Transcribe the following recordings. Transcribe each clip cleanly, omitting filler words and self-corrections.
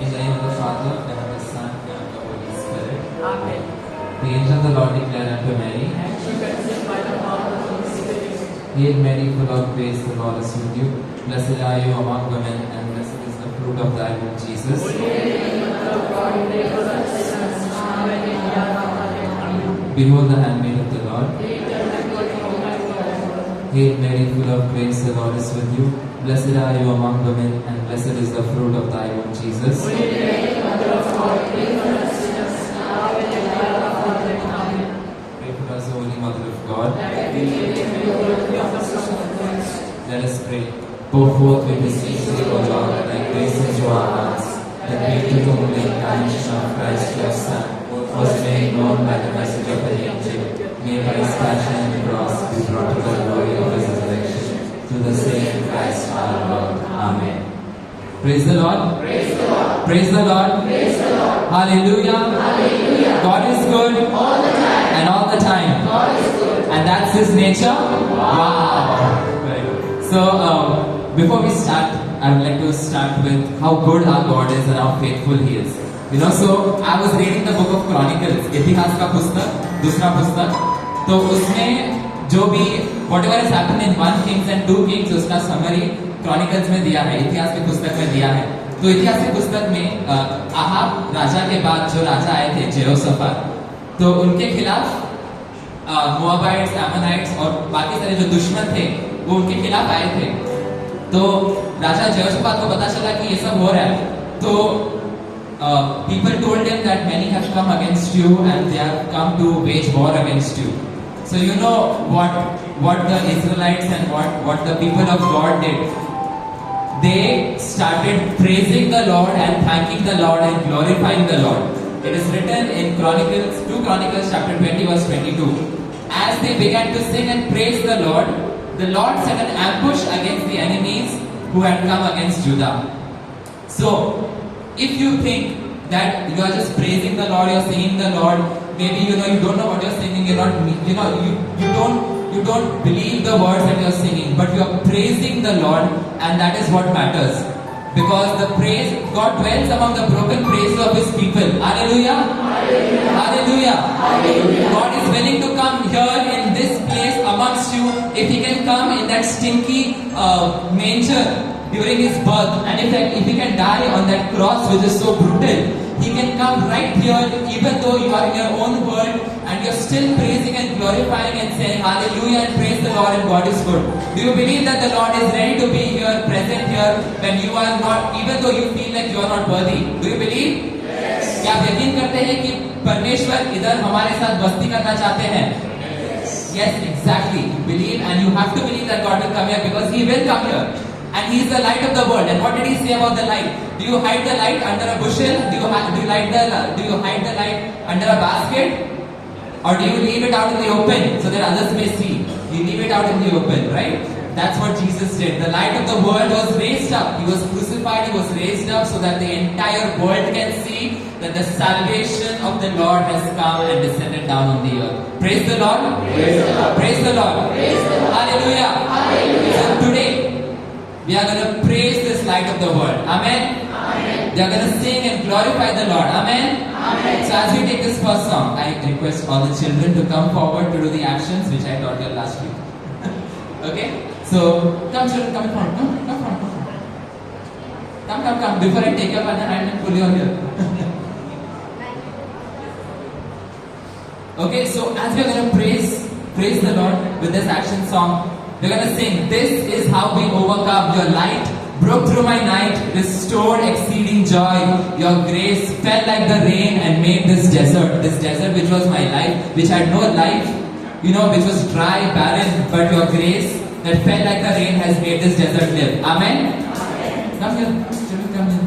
In the name of the Father, and of the Son, and of the Holy Spirit. Amen. The angel of the Lord declared unto Mary, And she conceived by the power of the Holy Spirit. Hail Mary, full of grace, the Lord is with you. Blessed are you among women, and blessed is the fruit of thy womb, Jesus. Holy Mary, Mother of God, pray for us sinners, now and in the hour of our death. Amen. Behold the handmaid of the Lord. Hail, the Lord, Almighty God. Hail Mary, full of grace, the Lord is with you. Blessed are you among women, and blessed is the fruit of thy womb, Jesus. Holy Mary, Mother of God, pray for us sinners, now and in the hour of our death. Amen. Pray for us, Holy Mother of God. That we may live in the world of the Son of Christ. Let us pray. Pour forth, we beseech thee, O Lord, thy grace into our hearts, that we to whom the incarnation of Christ your Son was made known by the message of the angel, may by his passion and cross be brought to the glory of his resurrection. Through the same Christ our Lord. Amen. Praise the Lord. Praise the Lord. Praise the Lord. Praise the Lord. Hallelujah. Hallelujah. God is good All the time. and all the time. God is good. And that's his nature. Wow. Very good. So, before we start, I would like to start with how good our God is and how faithful He is. So I was reading the book of Chronicles, इतिहास का पुस्तक, दूसरा पुस्तक. तो उसमें जो भी whatever has happened in 1 Kings and 2 Kings उसका summary Chronicles में दिया है, इतिहास की पुस्तक में दिया है. तो इतिहास की पुस्तक में आहाब राजा के बाद जो राजा आए थे जेहोशाफात, तो उनके खिलाफ मोआबाइट्स, एमोनाइट्स और बाकी सारे जो दुश्मन थे वो उनके खिलाफ आए थे. तो राजा जेहोशाफात को पता चला कि ये सब हो रहा है. तो people told him that many have come against you and they have come to wage war against you. So you know what the Israelites and what the people of God did. They started praising the Lord and thanking the Lord and glorifying the Lord. It is written in Chronicles, 2 Chronicles chapter 20 verse 22. As they began to sing and praise the Lord set an ambush against the enemies who had come against Judah. So, if you think that you are just praising the Lord, you're singing the Lord, maybe you don't know what you're singing, you don't believe the words that you're singing, but you're praising the Lord, and that is what matters. Because the praise, God dwells among the broken praises of His people. Hallelujah. Hallelujah. Hallelujah. Hallelujah. God is willing to come here in this place amongst you. If He can come in that stinky manger during His birth, and if He can die on that cross which is so brutal, He can come right here even though you are in your own world and you're still praising and glorifying and saying hallelujah and praise the Lord and God is good. Do you believe that the Lord is ready to be here, present here when you are not, even though you feel like you are not worthy? Do you believe? Yes. क्या आप यकीन करते हैं कि परमेश्वर इधर हमारे साथ बस्ती करना चाहते हैं? Yes, exactly. You believe, and you have to believe that God will come here because He will come here. And He is the light of the world. And what did He say about the light? Do you hide the light under a bushel? Do you hide the light under a basket? Or do you leave it out in the open so that others may see? You leave it out in the open, right? That's what Jesus did. The light of the world was raised up. He was crucified, He was raised up so that the entire world can see that the salvation of the Lord has come and descended down on the earth. Praise the Lord. Praise the Lord. Praise the Lord. Praise the Lord. Hallelujah. Hallelujah. So today, we are going to praise this light of the world. Amen. Amen. We are going to sing and glorify the Lord. Amen. Amen. So as we take this first song, I request all the children to come forward to do the actions which I taught you last week. Okay? So, come children, come in front. Come. Before I take your hand and pull you on here. Okay, so as we are going to praise the Lord with this action song, we're going to sing, this is how we overcome. Your light broke through my night, restored exceeding joy. Your grace fell like the rain and made this desert which was my life, which had no life, which was dry, barren, but your grace that fell like the rain has made this desert live. Amen? Amen. Come here, children, come here.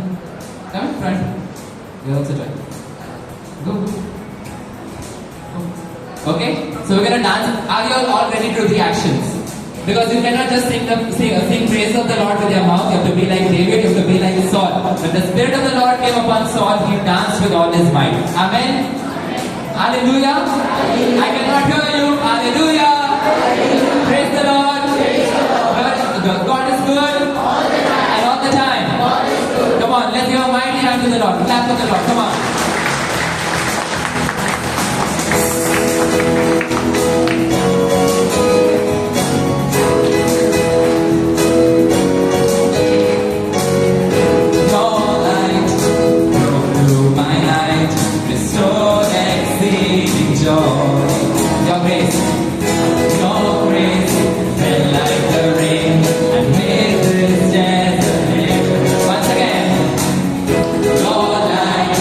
Come in front. You also join. Go. Okay, so we're going to dance. Are you all ready to do the actions? Because you cannot just sing praise of the Lord with your mouth. You have to be like David, you have to be like Saul. When the Spirit of the Lord came upon Saul, he danced with all his might. Amen? Hallelujah? I cannot hear you. Hallelujah? Praise the Lord. God is good. And all the time. Come on, let's hear mighty hands to the Lord. Clap for the Lord. Come on. Your grace, fell like the rain and made this desert. Once again, your light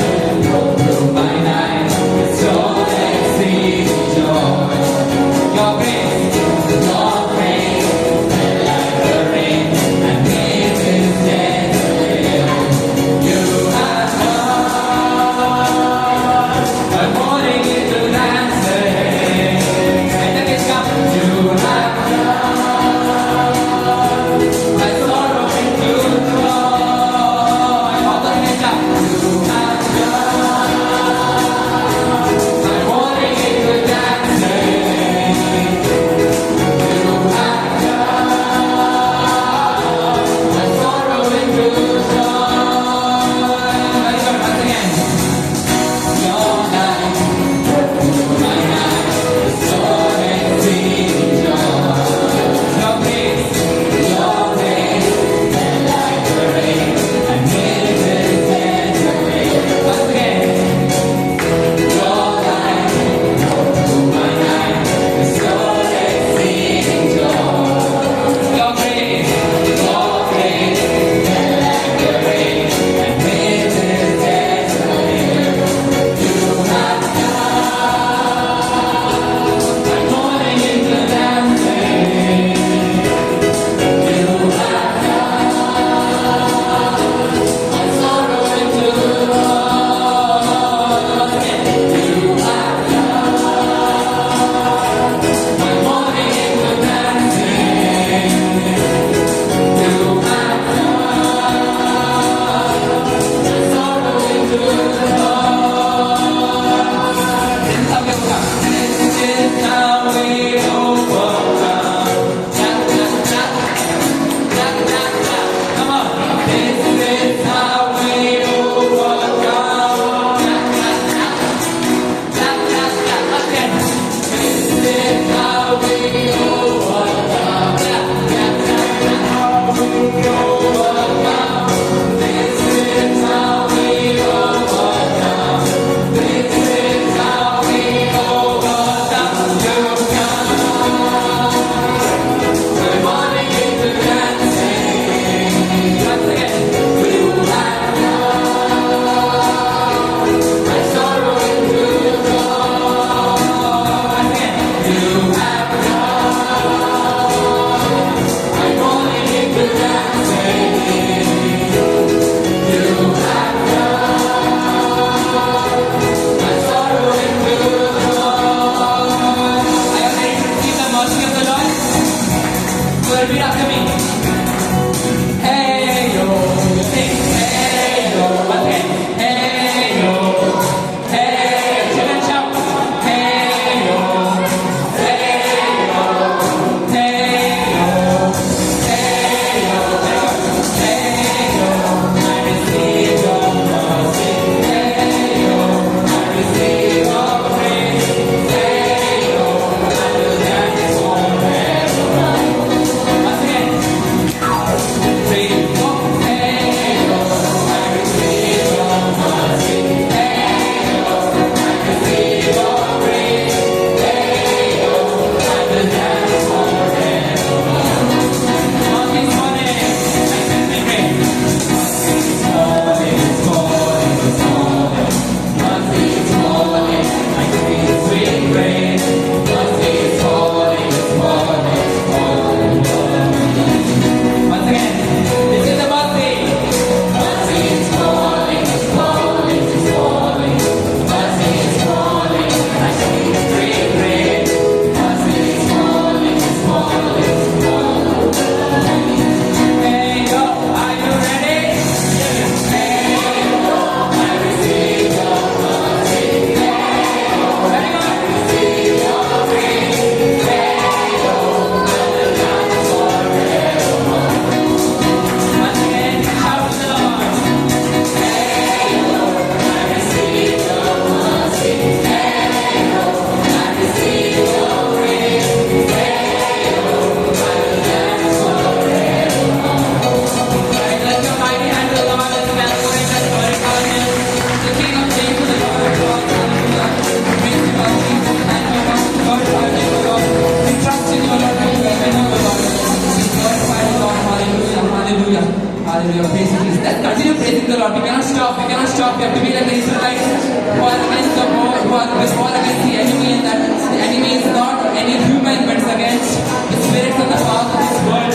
Praise you, Jesus. Let's continue praising the Lord. We cannot stop. We cannot stop. We have to be like the Israelites who are against the war, who are against the enemy, and that the enemy is not any human, but it's against the spirits of the powers of this world.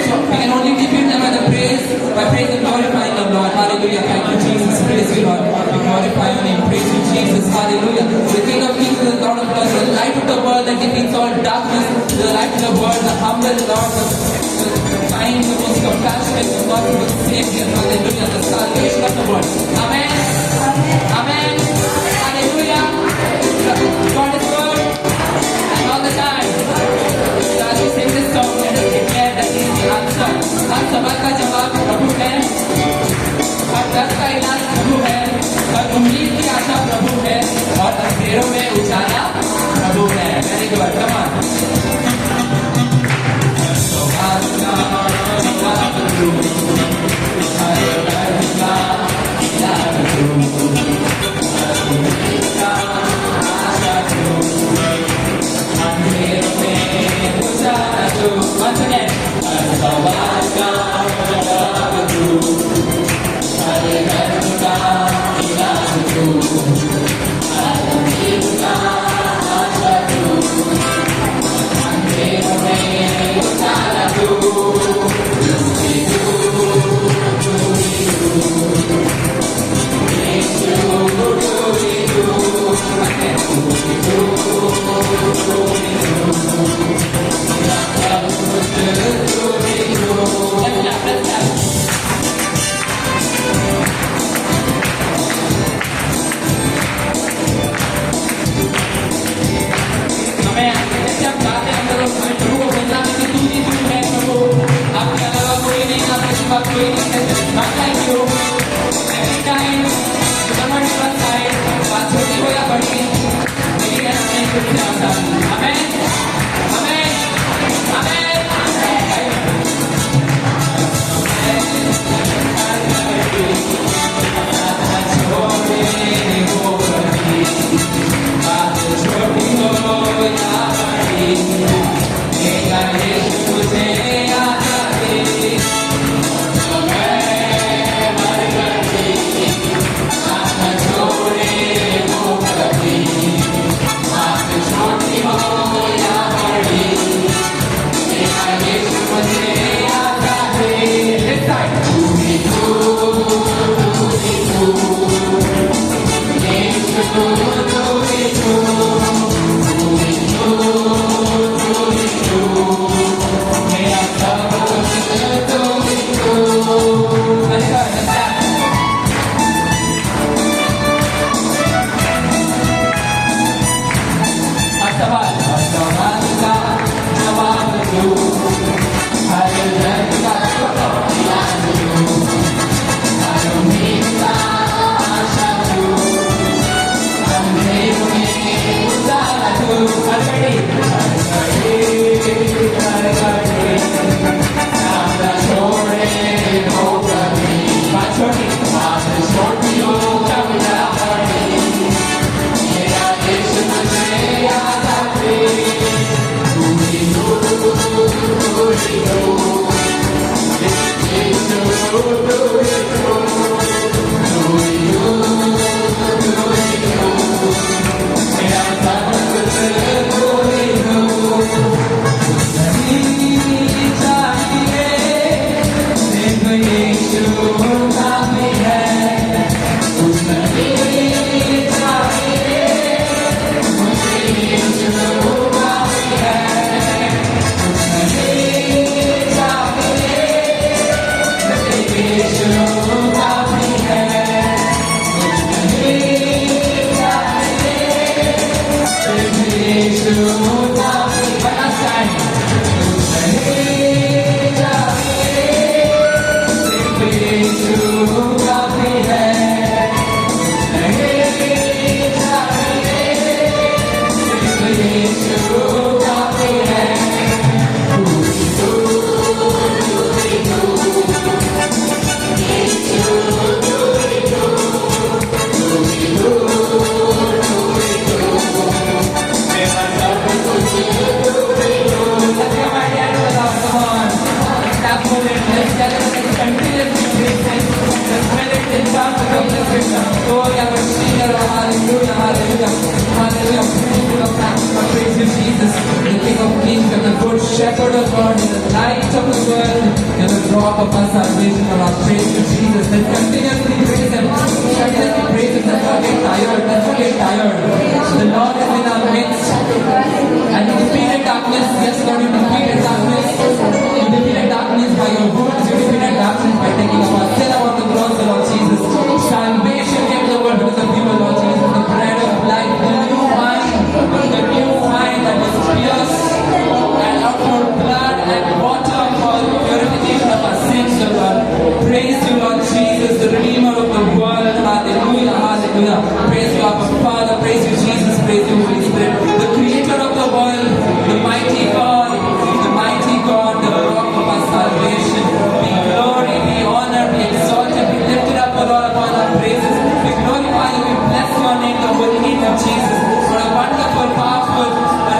So we can only defeat them by praise and glorifying the Lord. Hallelujah. Thank you, Jesus. Praise you, Lord. We glorify your name. Praise you, Jesus. Hallelujah. The King of Kings and the Lord of Lords, the light of the world that defeats all darkness, the light of the world, the humble Lord, the kind, the most compassionate, the merciful Savior. Hallelujah. The salvation of the world. Amen. Amen. Hallelujah. God is good. And all the time. So as we sing this song, let us declare that He is the answer. हर सवाल का जवाब प्रभु है, हर दर्द का इलाज प्रभु है, हर उम्मीद की आशा प्रभु है, और अंधेरों में उजाला प्रभु है. Very good. Come on. सवाल का जवाब प्रभु, हर दर्द का इलाज प्रभु, हर उम्मीद का आशा प्रभु, अंधेरों में उजाला प्रभु. Once again. सवाल का जवाब दो, हर दर्द का इलाज दो, हर उम्मीद का आशा दो, अंधेरों में उजाला दो. our salvation, O Lord. Praise you, Jesus. Let's continuously praise Him. Continuously praise Him. Let's not get tired. Let's not get tired. The Lord is in our midst. And you defeated darkness. Yes, Lord, you defeated darkness. You defeated darkness by your wounds. You defeated darkness by taking our sin upon the cross, O Lord Jesus. Salvation came to the world because of you, O Lord Jesus. The bread of life, the new wine that was pierced and outpoured blood and water for purification of our sins, O Lord. Praise you, Lord Jesus, the Redeemer of the world. Hallelujah, hallelujah. Praise you, our Father. Praise you, Jesus. Praise you, Holy Spirit. The Creator of the world, the mighty God, the rock of our salvation. Be glory, be honor, be exalted, be lifted up, O Lord, upon our praises. We glorify you, we bless your name, the holy name of Jesus. What a wonderful, powerful, a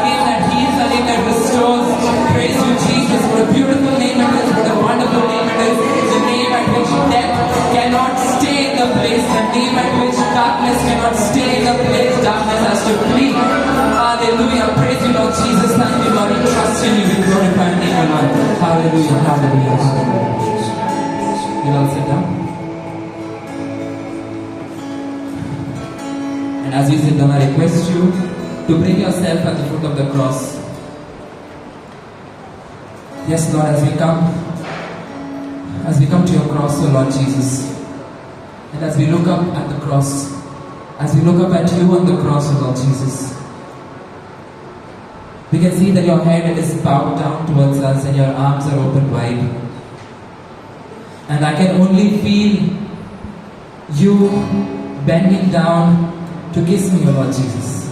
name that heals, a name that restores. Praise you, Jesus. What a beautiful name it is, what a wonderful name it is. The name at which death cannot stay in the place, the name at which darkness cannot stay in the place. Darkness has to flee. Hallelujah. Praise you, Lord Jesus. Thank you, Lord. We trust in you. We glorify your name, Lord. Hallelujah. Hallelujah. Hallelujah. You'll all sit down. And as you sit down, I request you to bring yourself at the foot of the cross. Yes, Lord, as we come to your cross, O Lord Jesus, and as we look up at the cross, as we look up at you on the cross, O Lord Jesus, we can see that your head is bowed down towards us and your arms are open wide. And I can only feel you bending down to kiss me, O Lord Jesus.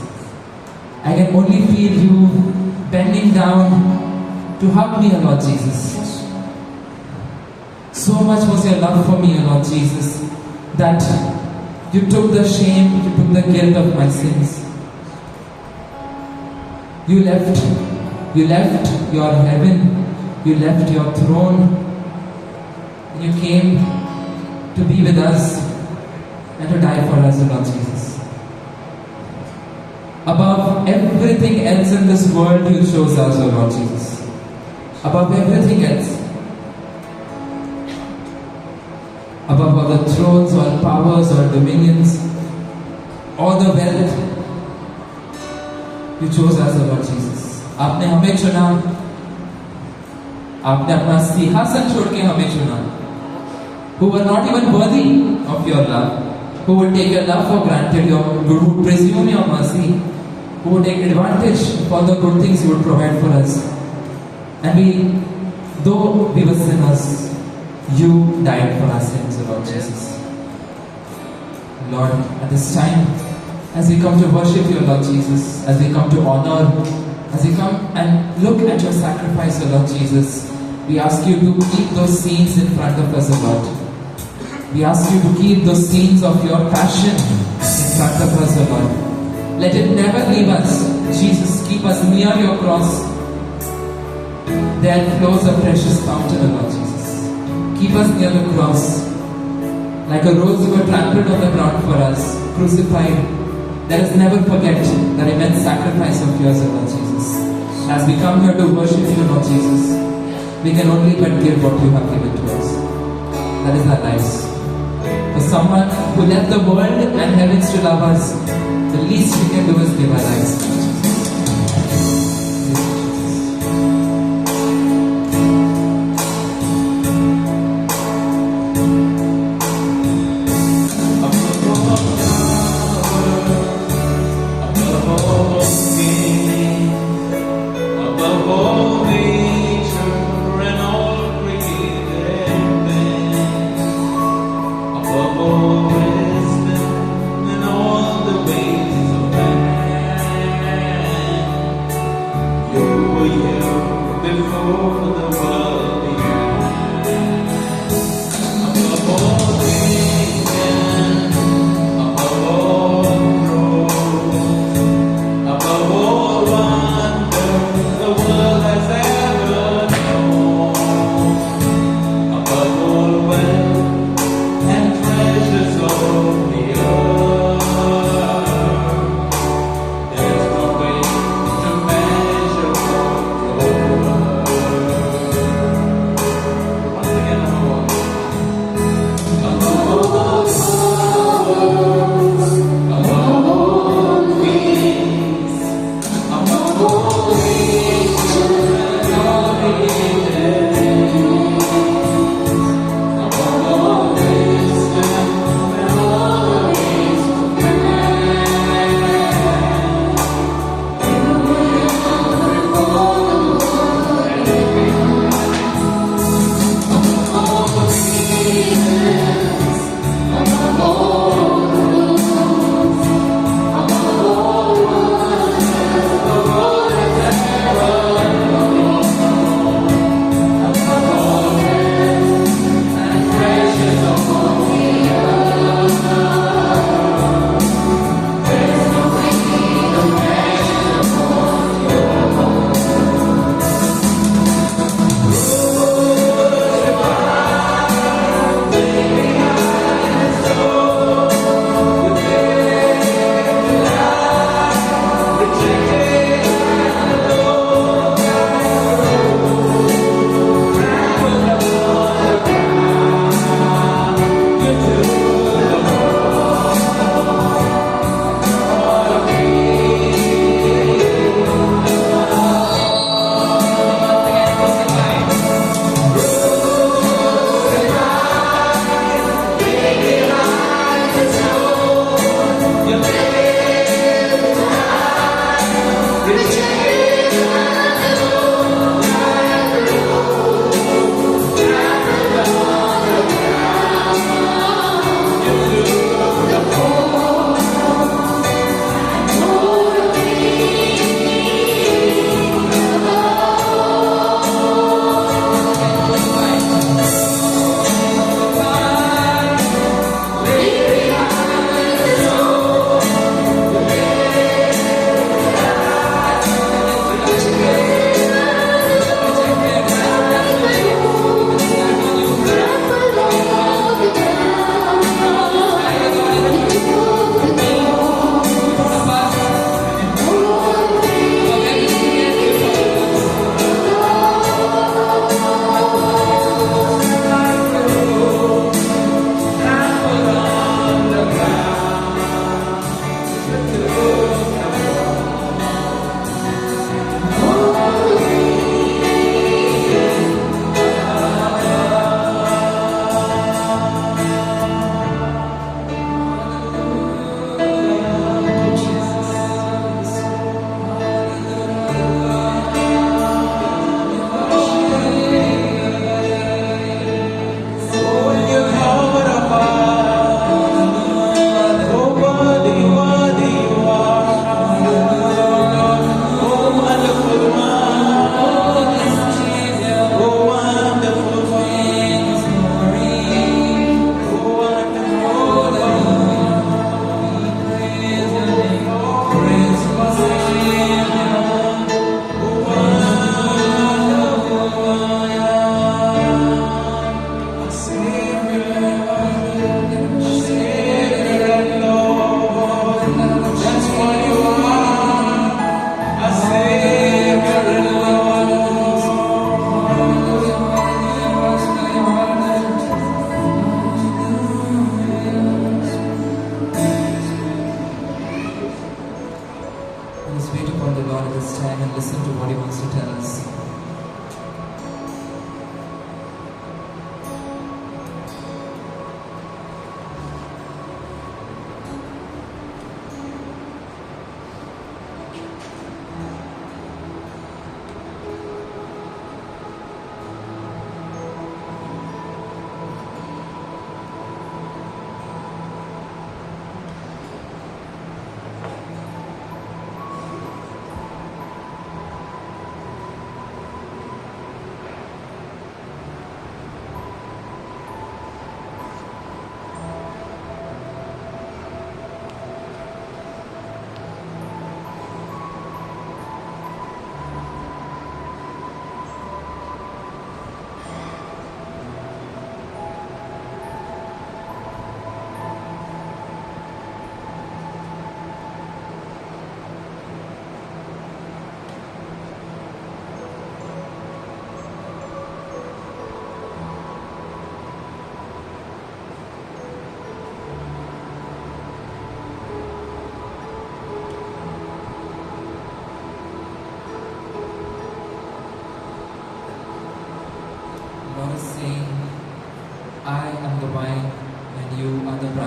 I can only feel you bending down to hug me, O Lord Jesus. So much was your love for me, O Lord Jesus, that you took the shame, you took the guilt of my sins. You left your heaven, you left your throne, and you came to be with us and to die for us, O Lord Jesus. Above everything else in this world, you chose us, O Lord Jesus. Above everything else. Above all the thrones, all powers, all dominions, all the wealth, you chose us, O Lord Jesus. आपने हमें चुना, आपने अपना सिंहासन छोड़ के हमें चुना, who were not even worthy of your love, who would take your love for granted, who would presume your mercy, who would take advantage of all the good things you would provide for us. And though we were sinners, you died for our sins, O Lord Jesus. Lord, at this time, as we come to worship you, Lord Jesus, as we come to honor, as we come and look at your sacrifice, O Lord Jesus, we ask you to keep those scenes in front of us, O Lord. We ask you to keep those scenes of your passion in front of us, O Lord. Let it never leave us. Jesus, keep us near your cross. There flows a precious fountain, O Lord Jesus. Keep us near the cross. Like a rose you were trampled on the ground for us, crucified. Let us never forget that immense sacrifice of yours, O Lord Jesus. As we come here to worship you, Lord Jesus, we can only but give what you have given to us. That is our lives. For someone who left the world and heavens to love us, the least we can do is give our lives. Wisdom and all the ways of man.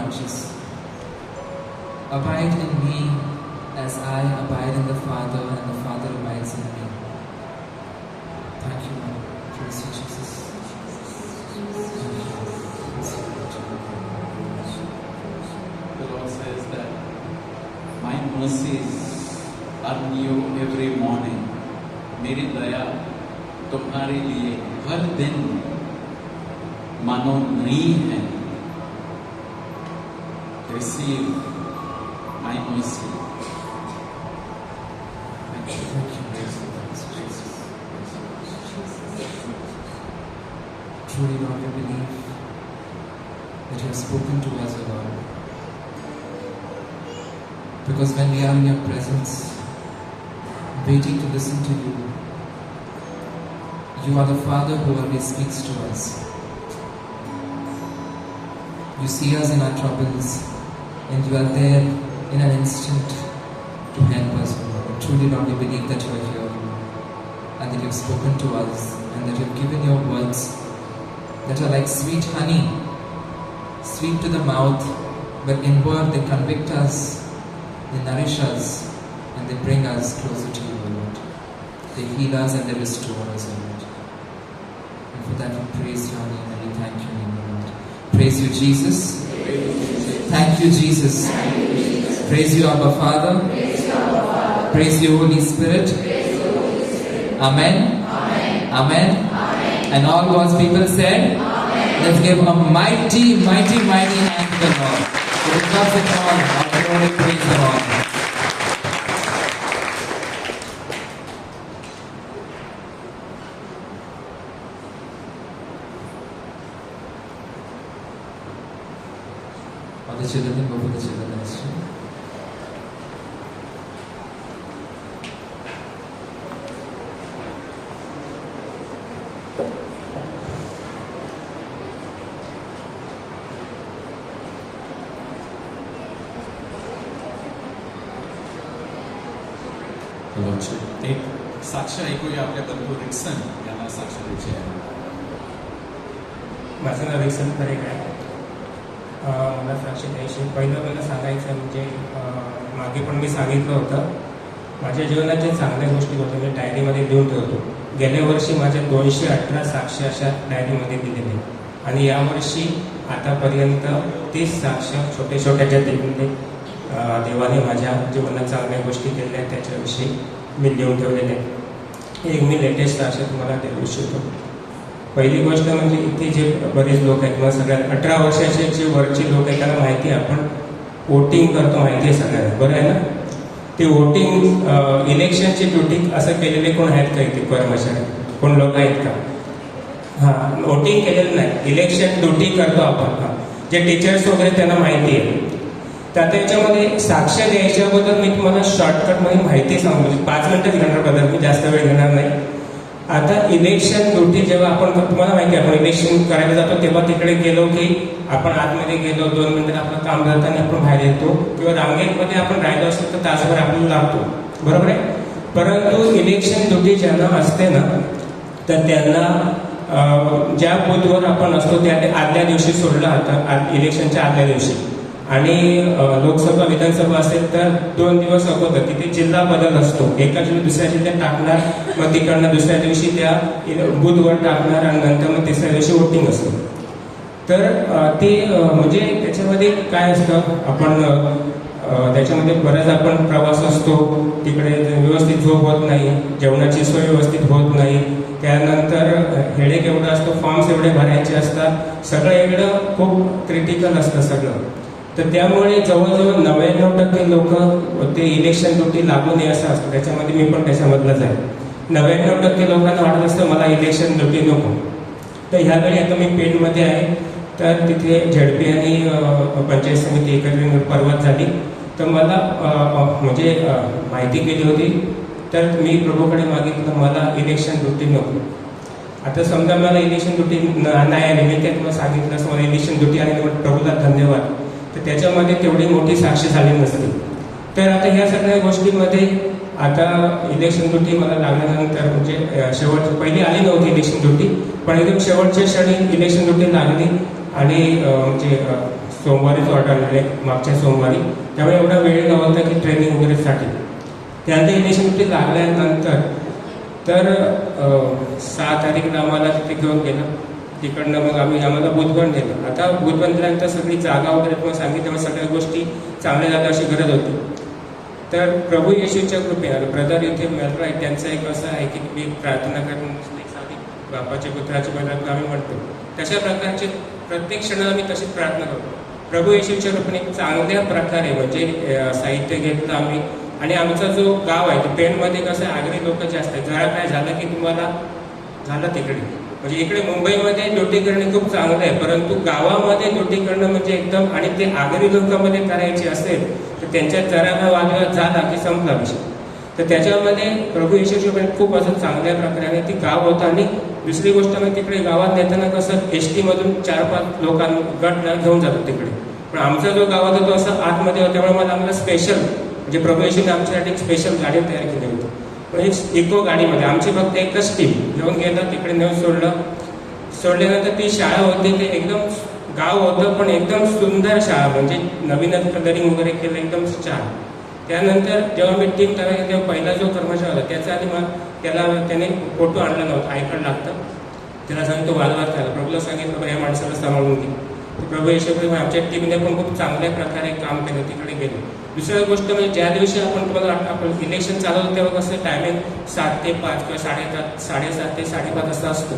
conscious. Abide in me as I abide in the Father and the Father abides in me. Thank you, Lord. Praise you, Jesus. The Lord says that my mercies are new every morning. मेरी दया तुम्हारे लिए हर दिन मानो नई है. Receive my mercy. Thank you, Jesus. Truly, Lord, we believe that you have spoken to us, O Lord. Because when we are in your presence, waiting to listen to you, you are the Father who always speaks to us. You see us in our troubles, and you are there in an instant to help us, O Lord. And truly, Lord, we believe that you are here, and that you have spoken to us, and that you have given your words that are like sweet honey, sweet to the mouth, but inward they convict us, they nourish us, and they bring us closer to you, O Lord. They heal us and they restore us, O Lord. And for that we praise your name and we thank your name, O Lord. Praise you, Jesus. Thank you, Jesus. Praise you, Abba Father. Praise you, Holy Spirit. Amen. Amen. And all God's people said, let's give a mighty, mighty, mighty hand to the Lord. He deserves it all. Our glory, praise the Lord. All the children can go for the children ministry. एक साक्ष ऐकूया आपल्या बंधू Rixon यांना साक्ष द्यायची आहे. माझं नाव Rixon परेख आहे. मला साक्ष द्यायची. पहिलं मला सांगायचं म्हणजे मागे पण मी सांगितलं होतं, माझ्या जीवनाच्या चांगल्या गोष्टी होत्या मी डायरीमध्ये लिहून ठेवतो. गेल्या वर्षी माझ्या 218 साक्ष अशा डायरीमध्ये दिलेले आणि यावर्षी आतापर्यंत 30 साक्ष छोट्या छोट्याच्या देवाने माझ्या जीवनात चांगल्या गोष्टी केलेल्या आहेत त्याच्याविषयी मी लिहून ठेवलेले आहे. एक मी लेटेस्ट साक्ष तुम्हाला देऊ इच्छितो. पहिली गोष्ट म्हणजे इथे जे बरेच लोक आहेत, मग सगळ्यात 18 वर्षाचे जे वरचे लोक आहेत त्यांना माहिती आहे आपण वोटिंग करतो, माहिती आहे सगळ्यांना, बरं आहे ना. ते वोटिंग इलेक्शनची ड्युटी असं केलेले कोण आहेत का इथे कर्मचारी, कोण लोक आहेत का? हां, वोटिंग केलेलं नाही, इलेक्शन ड्युटी करतो आपण. हां, जे टीचर्स वगैरे त्यांना माहिती आहे. तर त्याच्यामध्ये साक्ष द्यायच्या अगोदर मी तुम्हाला शॉर्टकटमध्ये माहिती सांगू, 5 मिनिटच घेणार बद्दल, मी जास्त वेळ घेणार नाही. आता इलेक्शन ड्युटी जेव्हा आपण, तुम्हाला माहिती आहे आपण इलेक्शन करायला जातो तेव्हा तिकडे गेलो की आपण आतमध्ये गेलो 2 मिनिटात आपलं काम करतो आणि आपण बाहेर येतो, किंवा रांगेमध्ये आपण राहिलो असेल तर तासभर आपल्याला लागतो, बरोबर आहे. परंतु इलेक्शन ड्युटी ज्यांना असते ना, तर त्यांना ज्या बूथवर आपण असतो त्या आदल्या दिवशी सोडलं जातं, इलेक्शनच्या आदल्या दिवशी. आणि लोकसभा विधानसभा असेल तर 2 दिवस अगोदर तिथे जिल्हा बदल असतो, एका दिवशी दुसऱ्या जिल्ह्यात टाकणार, मग तिकडनं दुसऱ्या दिवशी त्या बूथवर टाकणार आणि नंतर मग तिसऱ्या दिवशी वोटिंग असतं. तर ते म्हणजे त्याच्यामध्ये काय असतं, आपण त्याच्यामध्ये बराच आपण प्रवास असतो, तिकडे व्यवस्थित झोप होत नाही, जेवणाची सोय व्यवस्थित होत नाही, त्यानंतर हेडेक एवढा असतो, फॉर्म्स एवढे भरायचे असतात, सगळं एवढं खूप क्रिटिकल असतं सगळं. तर त्यामुळे जवळजवळ 99% लोक ते इलेक्शन ड्युटी लागू नये असं असतं. त्याच्यामध्ये मी पण त्याच्यामधलंच आहे. 99% लोकांना वाटत असतं मला इलेक्शन ड्युटी नको. तर ह्यावेळी आता मी पेणमध्ये आहे, तर तिथे झेडपी आणि पंचायत समिती एकत्रित पर्वत झाली, तर मला म्हणजे माहिती केली होती, तर मी प्रभूकडे मागितलं मला इलेक्शन ड्युटी नको. आता समजा मला इलेक्शन ड्युटी नाही आली, मी ते तुम्हाला सांगितलं असं मला इलेक्शन ड्युटी आली, प्रभूला धन्यवाद, तर त्याच्यामध्ये तेवढी मोठी साक्ष झाली नसते. तर आता ह्या सगळ्या गोष्टींमध्ये आता इलेक्शन ड्युटी मला लागल्यानंतर म्हणजे पहिली आली नव्हती इलेक्शन ड्युटी, पण एकदम शेवटच्या क्षणी इलेक्शन ड्युटी लागली आणि म्हणजे सोमवारीच ऑर्डर आलेले मागच्या सोमवारी, त्यामुळे एवढा वेळ नव्हता की ट्रेनिंग वगैरेसाठी. त्यानंतर इलेक्शन ड्युटी लागल्यानंतर तर 6 तारीखला आम्हाला तिथे घेऊन गेलं. तिकडनं मग आम्हाला बुधबंद दिलं. आता बुधबंद दिल्यानंतर सगळी जागा वगैरे तुम्हाला सांगितल्यामुळे सगळ्या गोष्टी चांगल्या झाल्या अशी गरज होती. तर प्रभू येशूच्या कृपेनं ब्रदर इथे मेलर आहे, त्यांचं एक असं आहे की मी प्रार्थना करून बापाच्या पुत्राच्या बद्दल आम्ही म्हणतो तशा प्रकारचे प्रत्येक क्षणाला मी तशीच प्रार्थना करतो. प्रभू येशूच्या कृपेने चांगल्या प्रकारे म्हणजे साहित्य घेतलं आम्ही. आणि आमचा जो गाव आहे ते पेणमध्ये कसं आहे, आगरी लोक जास्त आहे. जरा काय झालं की तुम्हाला झालं तिकडे, म्हणजे इकडे मुंबईमध्ये ड्युटी करणे खूप चांगलं आहे, परंतु गावामध्ये ड्युटी करणं म्हणजे एकदम, आणि ते आगरी लोकांमध्ये करायचे असेल तर त्यांच्यात जरा का वादविवाद झाला की संपला विषय. तर त्याच्यामध्ये प्रभू येशूच्या खूप असं चांगल्या प्रकारे ती गाव होतं. आणि दुसरी गोष्ट म्हणजे तिकडे गावात नेताना कसं एस मधून 4-5 गट घेऊन जातात तिकडे, पण आमचा जो गाव होता तो असं आतमध्ये होता, त्यामुळे आम्हाला स्पेशल म्हणजे प्रभू येशूने आमच्यासाठी एक स्पेशल गाडी तयार केली होती. म्हणजे इको गाडीमध्ये आमची फक्त एकच टीम घेऊन गेलं, तिकडे नेऊन सोडल्यानंतर ती शाळा होती, ते एकदम गाव होतं पण एकदम सुंदर शाळा, म्हणजे नवीनच कलरिंग वगैरे केलं, एकदम छान. त्यानंतर जेव्हा मी टीम तयार केली तेव्हा पहिला जो कर्मचारी होता त्याचा आधी त्याने फोटो आणला नव्हता, आय कार्ड लागतं, त्याला सांगितलं तो वादवाद झाला. प्रभूला सांगितलं या माणसाला सांभाळून घे. प्रभू येशूने आमच्या टीमने पण खूप चांगल्या प्रकारे काम केलं, तिकडे गेलो. दुसरी गोष्ट म्हणजे ज्या दिवशी तुम्हाला आपण इलेक्शन चालू होतं तेव्हा कसं टायमिंग 7 ते 5 किंवा 7:30 ते 5:30 असा असतो,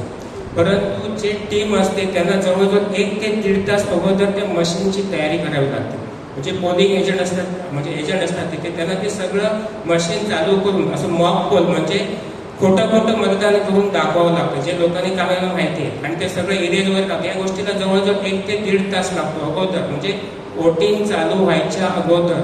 परंतु जे टीम असते त्यांना जवळजवळ 1 ते 1.5 तास अगोदर त्या मशीनची तयारी करावी लागते. म्हणजे पोलिंग एजंट असतात तिथे, त्यांना ते सगळं मशीन चालू करून असं मॉक पोल म्हणजे खोटं मतदान करून दाखवावं लागतं, जे लोकांनी कामाला माहिती आहे. आणि ते सगळं एरिया वगैरे लागतं. या गोष्टीला जवळजवळ 1 ते 1.5 तास लागतो अगोदर, म्हणजे वोटिंग चालू व्हायच्या अगोदर.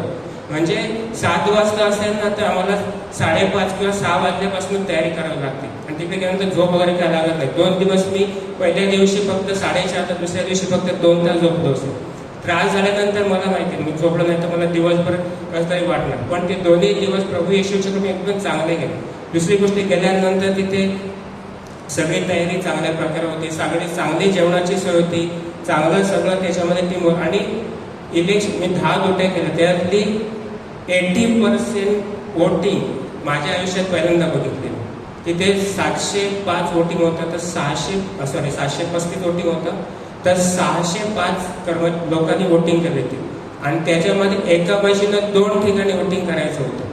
म्हणजे 7 वाजता असेल ना तर आम्हाला 5:30 किंवा 6 वाजल्यापासून तयारी करावी लागते. आणि तिकडे गेल्यानंतर झोप वगैरे काय लागत नाही. 2 दिवस मी पहिल्या दिवशी फक्त 4:30 तर दुसऱ्या दिवशी फक्त 2 तास झोपलो असेल. त्रास झाल्यानंतर मला माहिती आहे मी झोपलं नाही तर मला दिवसभर कसं तरी वाटणार, पण ते दोन्ही दिवस प्रभू येशूच्या कृपेने एकदम चांगले गेले. दुसरी गोष्ट गेल्यानंतर तिथे सगळी तयारी चांगल्या प्रकारे होती, सगळी चांगली जेवणाची सोय होती, चांगलं सगळं त्याच्यामध्ये टीम. आणि इलेक्शन मी 10 ड्युट्या केल्या, त्यातली 80% वोटिंग माझ्या आयुष्यात पहिल्यांदा बघितली. तिथे 705 वोटिंग होतं, तर 735 वोटिंग होतं, तर 605 लोकांनी वोटिंग केली होती. आणि त्याच्यामध्ये एका मशीनं 2 ठिकाणी वोटिंग करायचं होतं,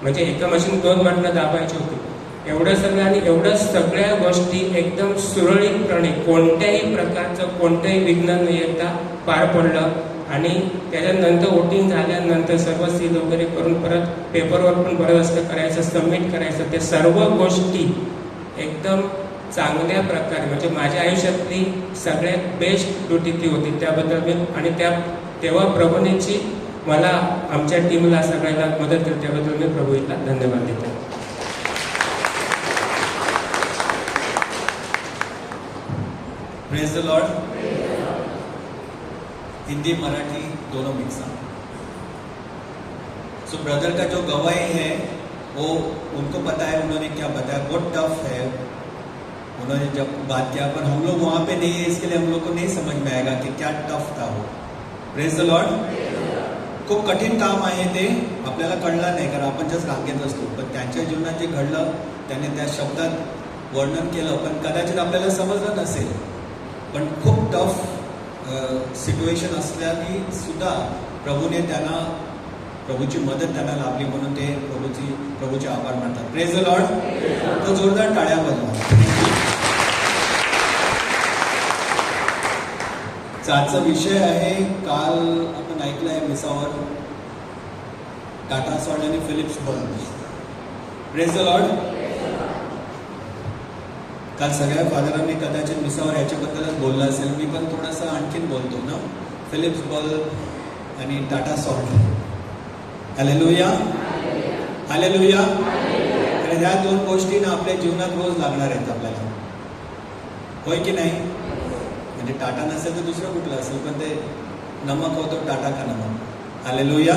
म्हणजे एका मशीन 2 बटणं दाबायची होती. एवढं सगळं आणि एवढं सगळ्या गोष्टी एकदम सुरळीतपणे कोणत्याही प्रकारचं कोणत्याही विघ्न न येता पार पडलं. आणि त्याच्यानंतर वोटिंग झाल्यानंतर सर्व सील वगैरे करून परत पेपरवर पण बरं असतं करायचं, सबमिट करायचं, ते सर्व गोष्टी एकदम चांगल्या प्रकारे म्हणजे माझ्या आयुष्यातली सगळ्यात बेस्ट ड्युटी ती होती. त्याबद्दल मी आणि तेव्हा प्रभूनेची मला आमच्या टीमला सगळ्याला मदत केली, त्याबद्दल मी प्रभूला धन्यवाद देतो. Praise the Lord. Hindi Marathi दोनों मिक्स हैं. सो ब्रदर का जो गवाही है वो उनको पता है, उन्होंने क्या बताया, बहुत टफ है. उन्होंने जब बात किया, पर हम लोग वहाँ पे नहीं है, इसके लिए हम लोग को नहीं समझ में आएगा कि क्या टफ था वो. Praise the Lord. खूप कठीण काम आहे ते, आपल्याला कळलं नाही कारण आपण जस्ट रांगेत असतो, पण त्यांच्या जीवनात जे घडलं त्याने त्या शब्दात वर्णन केलं, पण कदाचित आपल्याला समजलं नसेल. पण खूप टफ सिच्युएशन असल्याने सुद्धा प्रभूने त्यांना प्रभूची मदत त्यांना लाभली, म्हणून ते प्रभूचे आभार मानतात. Praise the lord. तो जोरदार टाळ्या वाजवा. आजचा विषय आहे, काल आपण ऐकलं आहे मिसावर टाटा सॉल्ट आणि Philips bulb. Praise the Lord. काल सगळ्या फादरांनी कदाचित मिसावर याच्याबद्दलच बोललं असेल, मी पण थोडंसं आणखीन बोलतो ना. फिलिप्स बल्ब आणि टाटा सॉल्ट. Hallelujah, hallelujah. तर ह्या 2 गोष्टी ना आपल्या जीवनात रोज लागणार आहेत आपल्याला, होय की नाही. म्हणजे टाटा नसेल तर दुसरं कुठलं असेल, पण ते नमक होतं, टाटा का नमक. हालेलुया.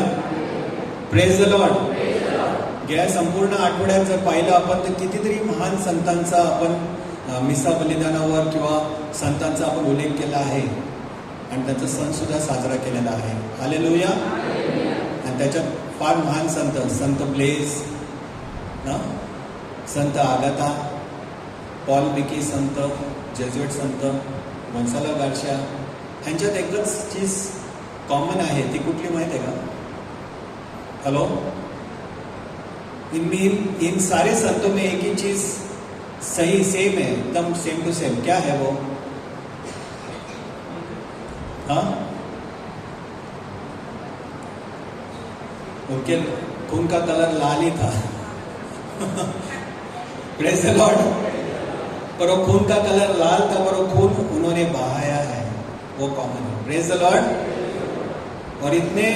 Praise the Lord. गेल्या संपूर्ण आठवड्यात जर पाहिलं आपण तर कितीतरी महान संतांचा आपण मिसा बलिदानावर किंवा संतांचा आपण उल्लेख केला आहे. आणि त्याचा सण सुद्धा साजरा केलेला आहे. हालेलुया. आणि त्याच्यात फार महान संत ब्लेज ना, संत आगाथा, पॉल मिकी संत, जेजुएट संत, गोन्सालो गार्शिया, ह्यांच्यात एकच चीज कॉमन आहे. ती कुठली माहिती आहे का? हेलो, इन सारे संतों में एक ही चीज सही सेम है, एकदम सेम टू सेम. क्या है वो? हाँ, उनके खून का कलर लाल ही था. Praise the Lord. पर वो खून का कलर लाल था, पर वो खून उन्होंने बहाया है, वो कॉमन है. Praise the Lord. और इतने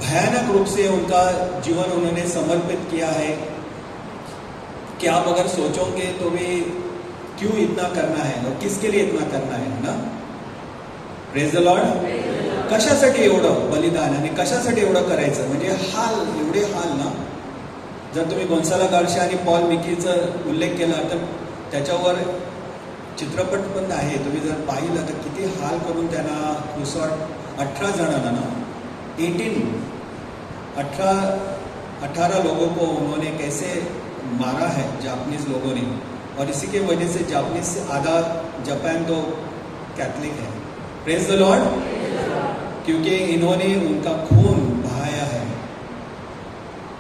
भयानक रूप से उनका जीवन उन्होंने समर्पित किया है कि आप अगर सोचोगे तो भी क्यों इतना करना है और किसके लिए इतना करना है ना. Praise the Lord. कशासाठी एवढं बलिदान आणि कशासाठी एवढं करायचं, म्हणजे एवढे हाल ना. जर तुम्ही गोन्सालो गार्शिया आणि पॉल मिकीचा उल्लेख केला तर त्याच्यावर चित्रपट पण आहे. तुम्ही जर पाहिलं तर किती हाल करून त्यांना क्रुसाड 18 जणांना ना 18 लोगों को उन्होंने कैसे मारा है जापानीज लोगों ने. और इसी के वजह से जापानीज से आधा जापान तो कैथलिक है. Praise the Lord. क्योंकि इन्होंने उनका खून बहाया है,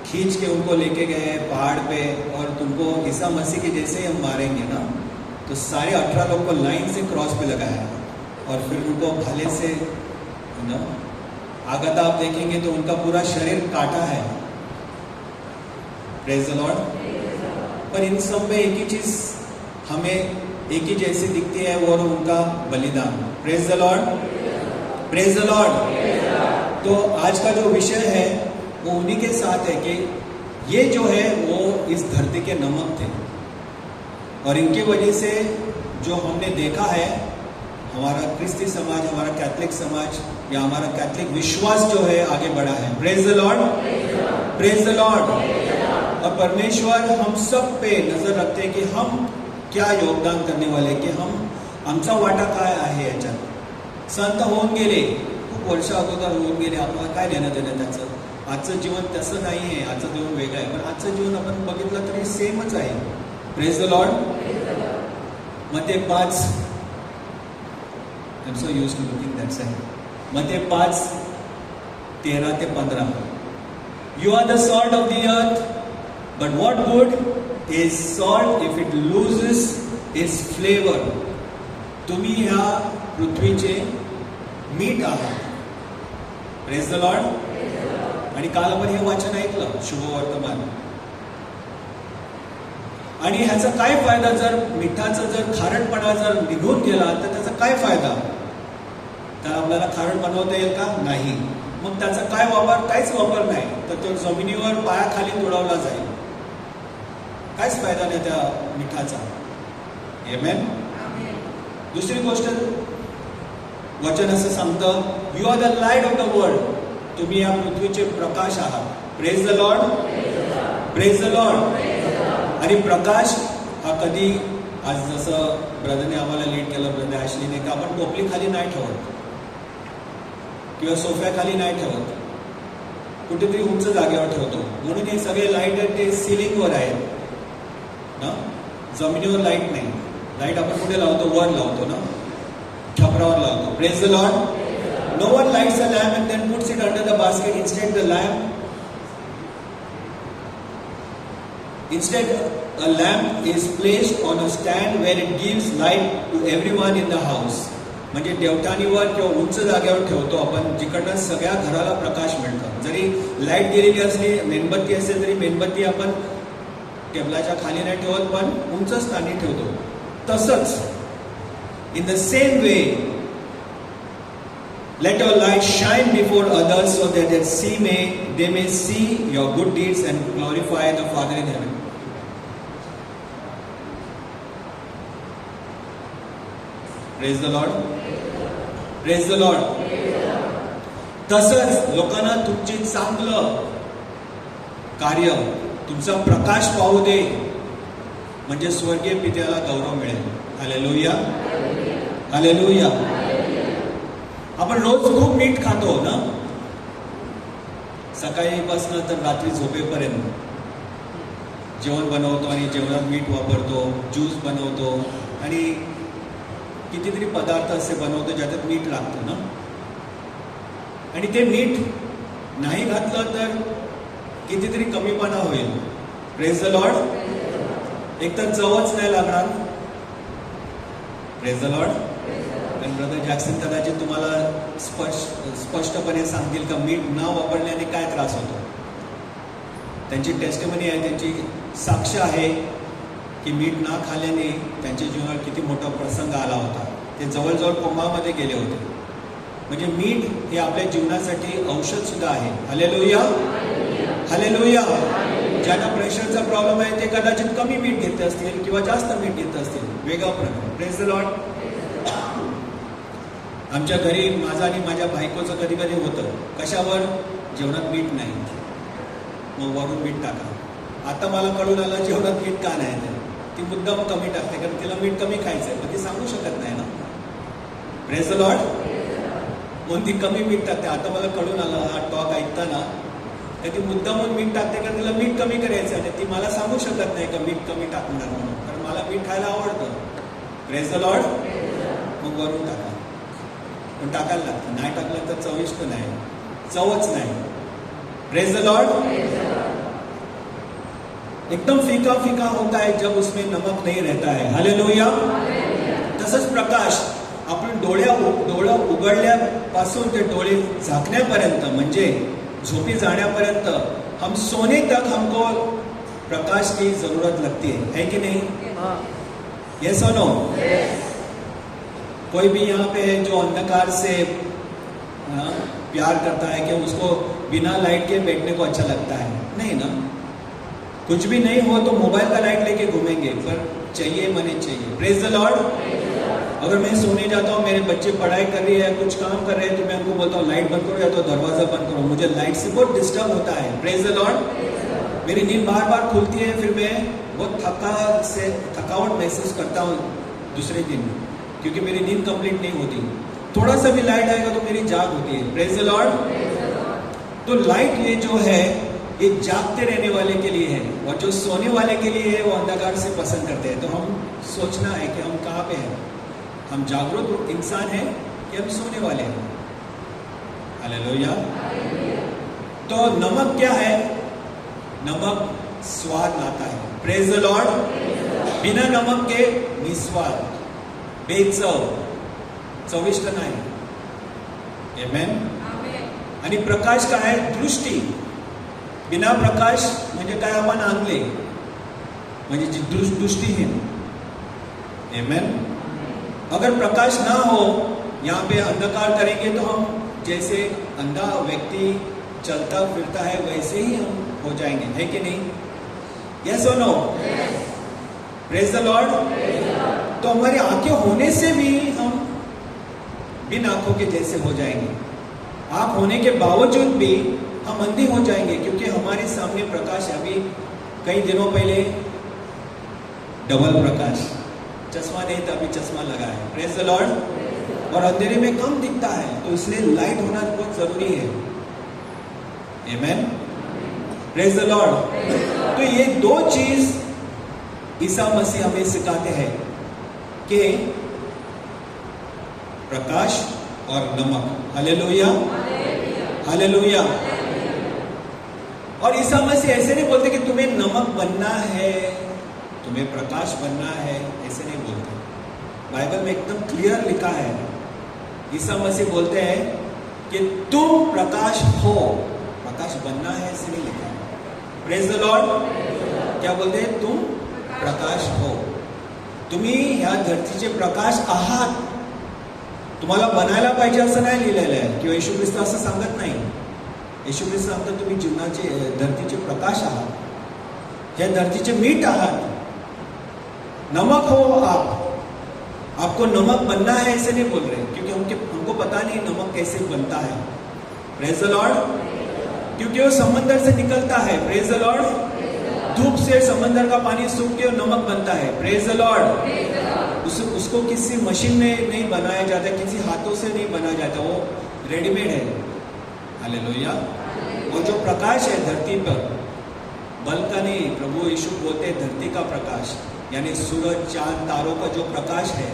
खींच के उनको लेके गए पहाड़ पे, और तुमको ईसा मसीह के जैसे हम मारेंगे ना, तो सारे 18 लोग को लाइन से क्रॉस पे लगाया और फिर उनको भाले से ना आगाथा आप देखेंगे तो उनका पूरा शरीर काटा है. Praise the Lord. पर इन सब में एक ही चीज हमें एक ही जैसी दिखती है, वो उनका बलिदान. Praise the Lord. Praise the lord. तो आज का जो विषय है वो उन्हीं के साथ है कि ये जो है वो इस धरती के नमक थे, और इनकी वजह से जो हमने देखा है हमारा क्रिस्ती समाज, हमारा कैथलिक समाज या हमारा कैथलिक विश्वास जो है आगे बढ़ा है. Praise the Lord. Praise the Lord. और परमेश्वर हम सब पे नजर रखते हैं कि हम क्या योगदान करने वाले, कि हम आमचा वाटा काय आहे याच्यात. संत होऊन गेले, खूप वर्ष अगोदर होऊन गेले, आपल्याला काय देणं देणं त्याचं. आजचं जीवन तसं नाही आहे, आजचं जीवन वेगळं आहे. पण आजचं जीवन आपण बघितलं तरी सेमच आहे. Praise the Lord. मते 5, I'm so used to looking that side. मते 5, 13 ते 15. You are the salt of the earth, but what good is salt if it loses its flavor? तुम्ही ह्या पृथ्वीचे मीठ आहात. Praise the Lord. आणि काल आपण हे वाचन ऐकलं, शुभवर्तमान. आणि ह्याचा काय फायदा, जर मिठाचा जर खारटपणा जर निघून गेला तर त्याचा काय फायदा. तर आपल्याला खारट बनवता येईल का? नाही. मग त्याचा काय वापर? काहीच वापर नाही. तर तो जमिनीवर पायाखाली तुडवला जाईल. काहीच फायदा नाही त्या मिठाचा. आमेन. दुसरी गोष्ट वचन असं सांगतं, you are the light of the world. तुम्ही या पृथ्वीचे प्रकाश आहात. Praise the Lord. Praise the Lord. आणि प्रकाश हा कधी, आज जसं ब्रदरने आम्हाला लीड केलं, ब्रदर ॲशलीने, का आपण टोपली खाली नाही ठेवत किंवा सोफ्याखाली नाही ठेवत, कुठेतरी उंच जागेवर ठेवतो. म्हणून हे सगळे लाईट आहेत ते सिलिंगवर आहेत ना, जमिनीवर लाईट नाही. लाईट आपण कुठे लावतो? वर लावतो ना, छपरावर लावतो. Praise the Lord. No one lights a lamp and then puts it under the basket. Instead, a lamp is placed on a stand where it gives light to everyone in the house. म्हणजे देवठाणीवर किंवा उंच जागेवर ठेवतो आपण, जिकडनं सगळ्या घराला प्रकाश मिळतो. जरी light गेलेली असली, मेणबत्ती असेल तरी मेणबत्ती आपण टेबलाच्या खाली नाही ठेवत, पण उंच स्थानी ठेवतो. तसंच in the same way, let your light shine before others so that they may see your good deeds and glorify the Father in heaven. Praise the Lord. Praise the Lord. तसंच लोकांना तुमचे चांगलं कार्य, तुमचा प्रकाश पाहू दे, म्हणजे स्वर्गीय पित्याला गौरव मिळेल. हालेलुया. हालेलुया. आपण रोज खूप मीठ खातो ना, सकाळीपासून तर रात्री झोपेपर्यंत जेवण बनवतो आणि जेवणात मीठ वापरतो, ज्यूस बनवतो आणि कितीतरी पदार्थ असे बनवतो ज्याच्यात मीठ लागतं ना. आणि ते मीठ नाही घातलं तर कितीतरी कमीपणा होईल. Praise the Lord. एक तर चवच नाही लागणार. Praise the Lord. आणि ब्रदर जॅक्सन कदाचित तुम्हाला स्पष्टपणे सांगतील का मीठ न वापरल्याने काय त्रास होतो. त्यांची टेस्टिमनी आहे, त्यांची साक्ष आहे की मीठ न खाल्ल्याने त्यांच्या जीवनावर किती मोठा प्रसंग आला होता. ते जवळजवळ कोमामध्ये गेले होते. म्हणजे मीठ हे आपल्या जीवनासाठी औषध सुद्धा आहे. Hallelujah, hallelujah. ज्यांना प्रेशरचा प्रॉब्लेम आहे ते कदाचित कमी मीठ घेत असतील किंवा जास्त मीठ घेत असतील, वेगळा प्रकार. Praise the Lord. आमच्या घरी माझं आणि माझ्या बायकोचं कधी कधी होतं, कशावर? जेवणात मीठ नाही, मग वरून मीठ टाका. आता मला कळून आलं जेवणात मीठ का नाही तर ती मुद्दाम कमी टाकते, कारण तिला मीठ कमी खायचंय, पण ती सांगू शकत नाही ना. Praise the Lord. म्हणून ती कमी मीठ टाकते. आता मला कळून आलं हा टॉक ऐकताना, तर ती मुद्दामून मीठ टाकते कारण तिला मीठ कमी करायचं आणि ती मला सांगू शकत नाही का मीठ कमी टाकणार म्हणून, कारण मला मीठ खायला आवडतं. Praise the Lord. मग वरून टाका, पण टाकायला लागतं. नाही टाकलं तर चविष्ट नाही, चवच नाही. Praise the Lord. एकदम फीका फीका होता है जब उसमें नमक नहीं रहता है. हालेलुया. तसंच प्रकाश आपण डोळं उघडल्यापासून ते डोळे झाकण्यापर्यंत, म्हणजे झोपी जाण्यापर्यंत, हम सोने तक हमको प्रकाश की जरूरत लगती है कि नहीं? यस और नो? कोई भी यहाँ पे है जो अंधकार से प्यार करता है कि उसको बिना लाइट के बैठने को अच्छा लगता है? नहीं ना. कुछ भी नहीं हो तो मोबाइल का लाइट लेके घूमेंगे, पर चाहिए मने चाहिए. Praise the Lord. अगर मैं सोने जाता हूँ, मेरे बच्चे पढ़ाई कर रही है, कुछ काम कर रहे हैं, तो मैं उनको बोलता हूँ लाइट बंद करो या तो दरवाजा बंद करो. मुझे लाइट से बहुत डिस्टर्ब होता है. Praise the Lord. मेरी नींद बार बार खुलती है, फिर मैं बहुत थकावट महसूस करता हूँ दूसरे दिन, क्योंकि मेरी नींद कंप्लीट नहीं होती. थोड़ा सा भी लाइट आएगा तो मेरी जाग होती है. Praise the lord. तो लाइट ये जो है ये जागते रहने वाले के लिए है, और जो सोने वाले के लिए है वो अंधकार से पसंद करते हैं. तो हम सोचना है कि हम कहाँ पे हैं. हम जागरूक इंसान हैं कि हम सोने वाले हैं. हालेलुया. तो नमक क्या है? नमक स्वाद लाता है. Praise the Lord. बिना नमक के निस्वाद, बेचव, चविष्ट नाही. आमेन. आणि प्रकाश काय आहे? दृष्टी. बिना प्रकाश म्हणजे काय? आपण आंधळे, म्हणजे जी दृष्टिहीन. आमेन. अगर प्रकाश ना हो, यहाँ पे अंधकार करेंगे तो हम जैसे अंधा व्यक्ति चलता फिरता है वैसे ही हम हो जाएंगे, है कि नहीं? यस और नो? Praise the lord. तो हमारी आंखें होने से भी हम बिन आंखों के जैसे हो जाएंगे. आंख होने के बावजूद भी हम अंधे हो जाएंगे, क्योंकि हमारे सामने प्रकाश है. अभी कई दिनों पहले डबल प्रकाश, चश्मा नहीं था, अभी चश्मा लगा है. Praise the Lord. और अंधेरे में कम दिखता है, तो इसलिए लाइट होना बहुत जरूरी है. आमेन. Praise the lord. तो ये दो चीज ईसा मसीह हमें सिखाते हैं कि प्रकाश और नमक. Hallelujah, hallelujah. और ईसा मसीह ऐसे नहीं बोलते कि तुम्हें नमक बनना है, तुम्हें प्रकाश बनना है, ऐसे नहीं बोलते. बाइबल में एकदम क्लियर लिखा है. ईसा मसीह बोलते हैं कि तुम प्रकाश हो, प्रकाश बनना है ऐसे नहीं लिखा है. Praise the Lord. क्या बोलते हैं? तुम प्रकाश हो. तुम्ही ह्या धरतीचे प्रकाश आहात. तुम्हाला बनायला पाहिजे असं नाही लिहिलेलं आहे, किंवा येशू ख्रिस्त असं सांगत नाही. येशू ख्रिस्त सांगतात तुम्ही जीवनाचे धरतीचे प्रकाश आहात, ह्या धरतीचे मीठ आहात. नमक हो आप. आपको नमक बनना है ऐसे नहीं बोल रहे, क्योंकि हमको पता नहीं नमक कैसे बनता है. Praise the Lord. क्योंकि वो समंदर से निकलता है. Praise the Lord. धूप से समंदर का पानी सूख के नमक बनता है. Praise the Lord. उसको किसी मशीन में नहीं बनाया जाता, किसी हाथों से नहीं बनाया जाता, वो रेडीमेड है। हालेलुया। और जो प्रकाश है धरती पर, बल्ब का नहीं, प्रभु यीशु बोलते हैं धरती का प्रकाश, यानी सूरज, चांद, तारों का जो प्रकाश है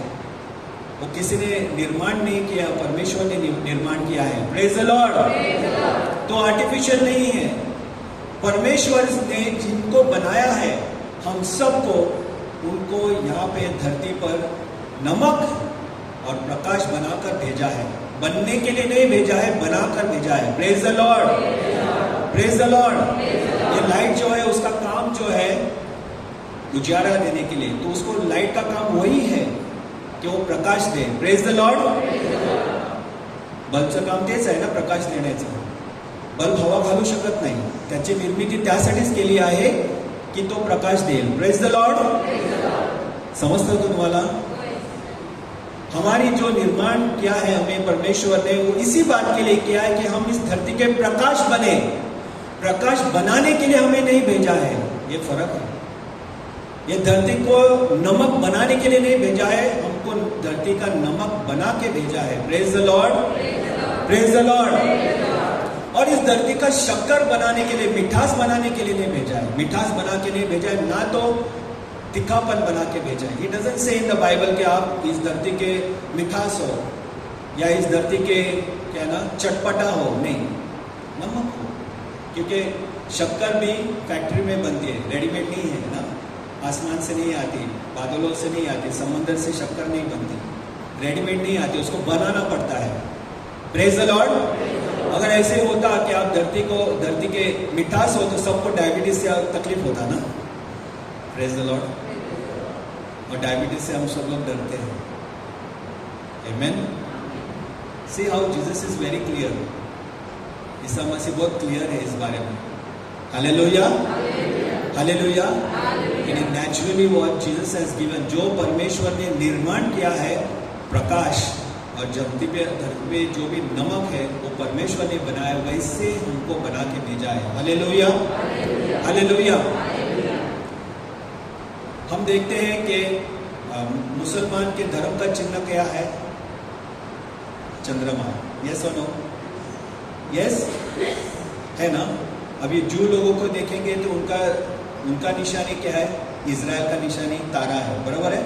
वो किसी ने निर्माण नहीं किया, परमेश्वर ने निर्माण किया है। Praise the lord. तो आर्टिफिशियल नहीं है, परमेश्वर ने जिनको बनाया है हम सबको, उनको यहाँ पे धरती पर नमक और प्रकाश बनाकर भेजा है। बनने के लिए नहीं भेजा है, बनाकर भेजा है। Praise the Lord, praise the Lord. ये लाइट जो है उसका काम जो है उजाला देने के लिए, तो उसको लाइट का काम वही है कि वो प्रकाश दे। Praise the lord. बल्बचं काम तेच आहे ना, प्रकाश देण्याचं। बल्ब हवा घालू शकत नाही, त्याची निर्मिती त्यासाठीच केली आहे की तो प्रकाश देईल। Praise the Lord. समजतं तो तुम्हाला? हमारी जो निर्माण किया है हमें परमेश्वर ने, वो इसी बात के लिए किया है कि हम इस धरती के प्रकाश बने। प्रकाश बनाने के लिए हमें नहीं भेजा है, ये फर्क है। ये धरती को नमक बनाने के लिए नहीं भेजा है, हमको धरती का नमक बना के भेजा है। Praise the Lord, praise the Lord. और इस धरती का शक्कर बनाने के लिए, मिठास बनाने के लिए नहीं भेजा है, मिठास बना के नहीं भेजा है, ना तो तीखापन बना के भेजा है। It doesn't say in the Bible कि आप इस धरती के मिठास हो या इस धरती के क्या ना चटपटा हो, नहीं, नमक हो। क्योंकि शक्कर भी फैक्ट्री में बनती है, रेडीमेड नहीं है ना, आसमान से नहीं आती, बादलों से नहीं आती, समंदर से शक्कर नहीं बनती, रेडीमेड नहीं आती, उसको बनाना पड़ता है। Praise the Lord. अगर ऐसे होता कि आप धरती के मिठास हो तो सबको डायबिटीज से तकलीफ होता ना। Praise the Lord. और डायबिटीज से हम सब लोग डरते हैं। Amen. See how Jesus is very clear. ईसा मसीह बहुत क्लियर है इस बारे में। Hallelujah, hallelujah. यानी naturally what Jesus has given, जो परमेश्वर ने निर्माण किया है प्रकाश, और धरती पे जो भी नमक है वो परमेश्वर ने बनाया, वैसे हमको बना के भेजा है। Hallelujah, hallelujah. हम देखते हैं कि मुसलमान के धर्म का चिन्ह क्या है? चंद्रमा। यस और नो? यस है ना। अभी जू लोगों को देखेंगे तो उनका निशानी क्या है? इजराइल का निशानी तारा है, बराबर है।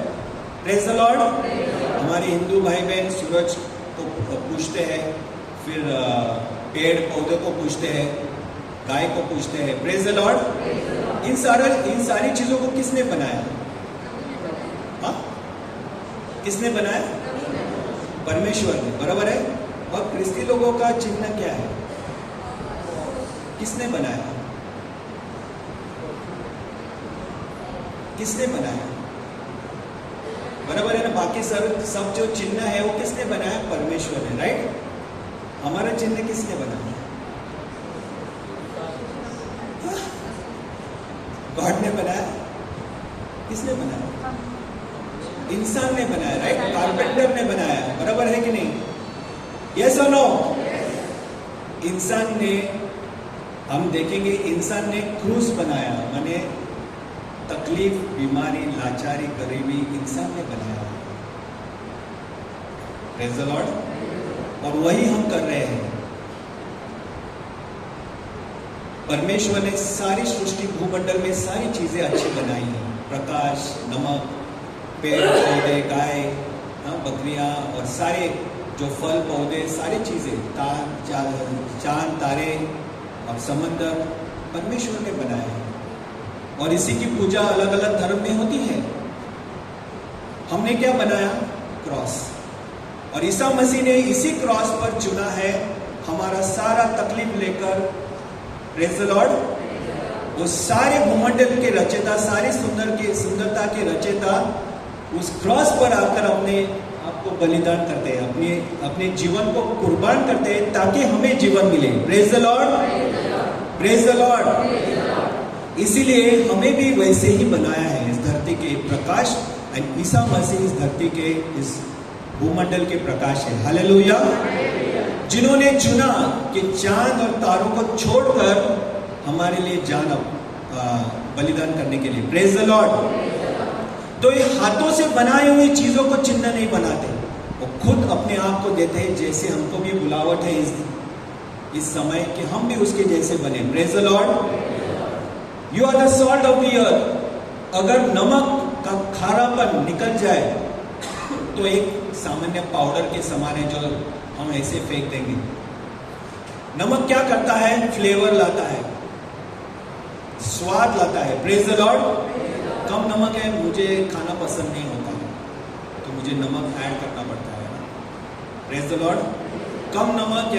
Praise the Lord. हमारे हिंदू भाई बहन सूरज को पूजते हैं, फिर पेड़ पौधे को पूजते हैं, गाय को पूजते हैं। Praise the Lord. इन सारी चीजों को किसने बनाया? हाँ, किसने बनाया? परमेश्वर ने, बराबर है। और ख्रिस्ती लोगों का चिन्ह क्या है? किसने बनाया? किसने बनाया? बराबर है ना। बाकी सब जो चिन्ह है वो किसने बनाया? परमेश्वर ने, राइट। हमारा चिन्ह किसने बनाया? गॉड ने बनाया। किसने बनाया? इंसान ने बनाया, राइट। कारपेंटर ने बनाया, बराबर है कि नहीं? यस और नो? इंसान ने, हम देखेंगे इंसान ने क्रूस बनाया, माने तकलीफ, बीमारी, लाचारी, गरीबी इंसान ने बनाया। Praise the Lord. और वही हम कर रहे हैं। परमेश्वर ने सारी सृष्टि, भूमंडल में सारी चीजें अच्छी बनाई हैं। प्रकाश, नमक, पेड़ पौधे, गाय, बकरियां और सारे जो फल पौधे, सारी चीजें, चांद तारे और समंदर परमेश्वर ने बनाया है। और इसी की पूजा अलग अलग धर्म में होती है। हमने क्या बनाया? क्रॉस। और ईसा मसीह ने इसी क्रॉस पर चुना है हमारा सारा तकलीफ लेकर। Praise the Lord. वो सारे भूमंडल के रचयिता, सारी सुंदरता के रचयिता उस क्रॉस पर आकर अपने आपको बलिदान करते हैं, अपने जीवन को कुर्बान करते हैं ताकि हमें जीवन मिले। Praise the Lord, praise the Lord. इसीलिए हमें भी वैसे ही बनाया है, इस धरती के प्रकाश। एंड ईसा मसीह इस धरती के, इस भूमंडल के प्रकाश है। हालेलुया। जिन्होंने चुना कि चांद और तारों को छोड़कर हमारे लिए जान बलिदान करने के लिए। Praise the lord. तो ये हाथों से बनाई हुई चीजों को चिन्ह नहीं बनाते, वो खुद अपने आप को देते हैं, जैसे हमको भी बुलावट है इस समय कि हम भी उसके जैसे बने। Praise the Lord. You are the salt of the earth. अगर नमक का खारापन निकल जाए तो एक सामान्य पाउडर के समान है जो हम ऐसे फेंक देंगे। नमक क्या करता है? फ्लेवर लाता है, स्वाद लाता है। Praise the Lord. कम नमक है, मुझे खाना पसंद नहीं होता है, तो मुझे नमक ऐड करना पड़ता है ना। Praise the Lord. कम नमक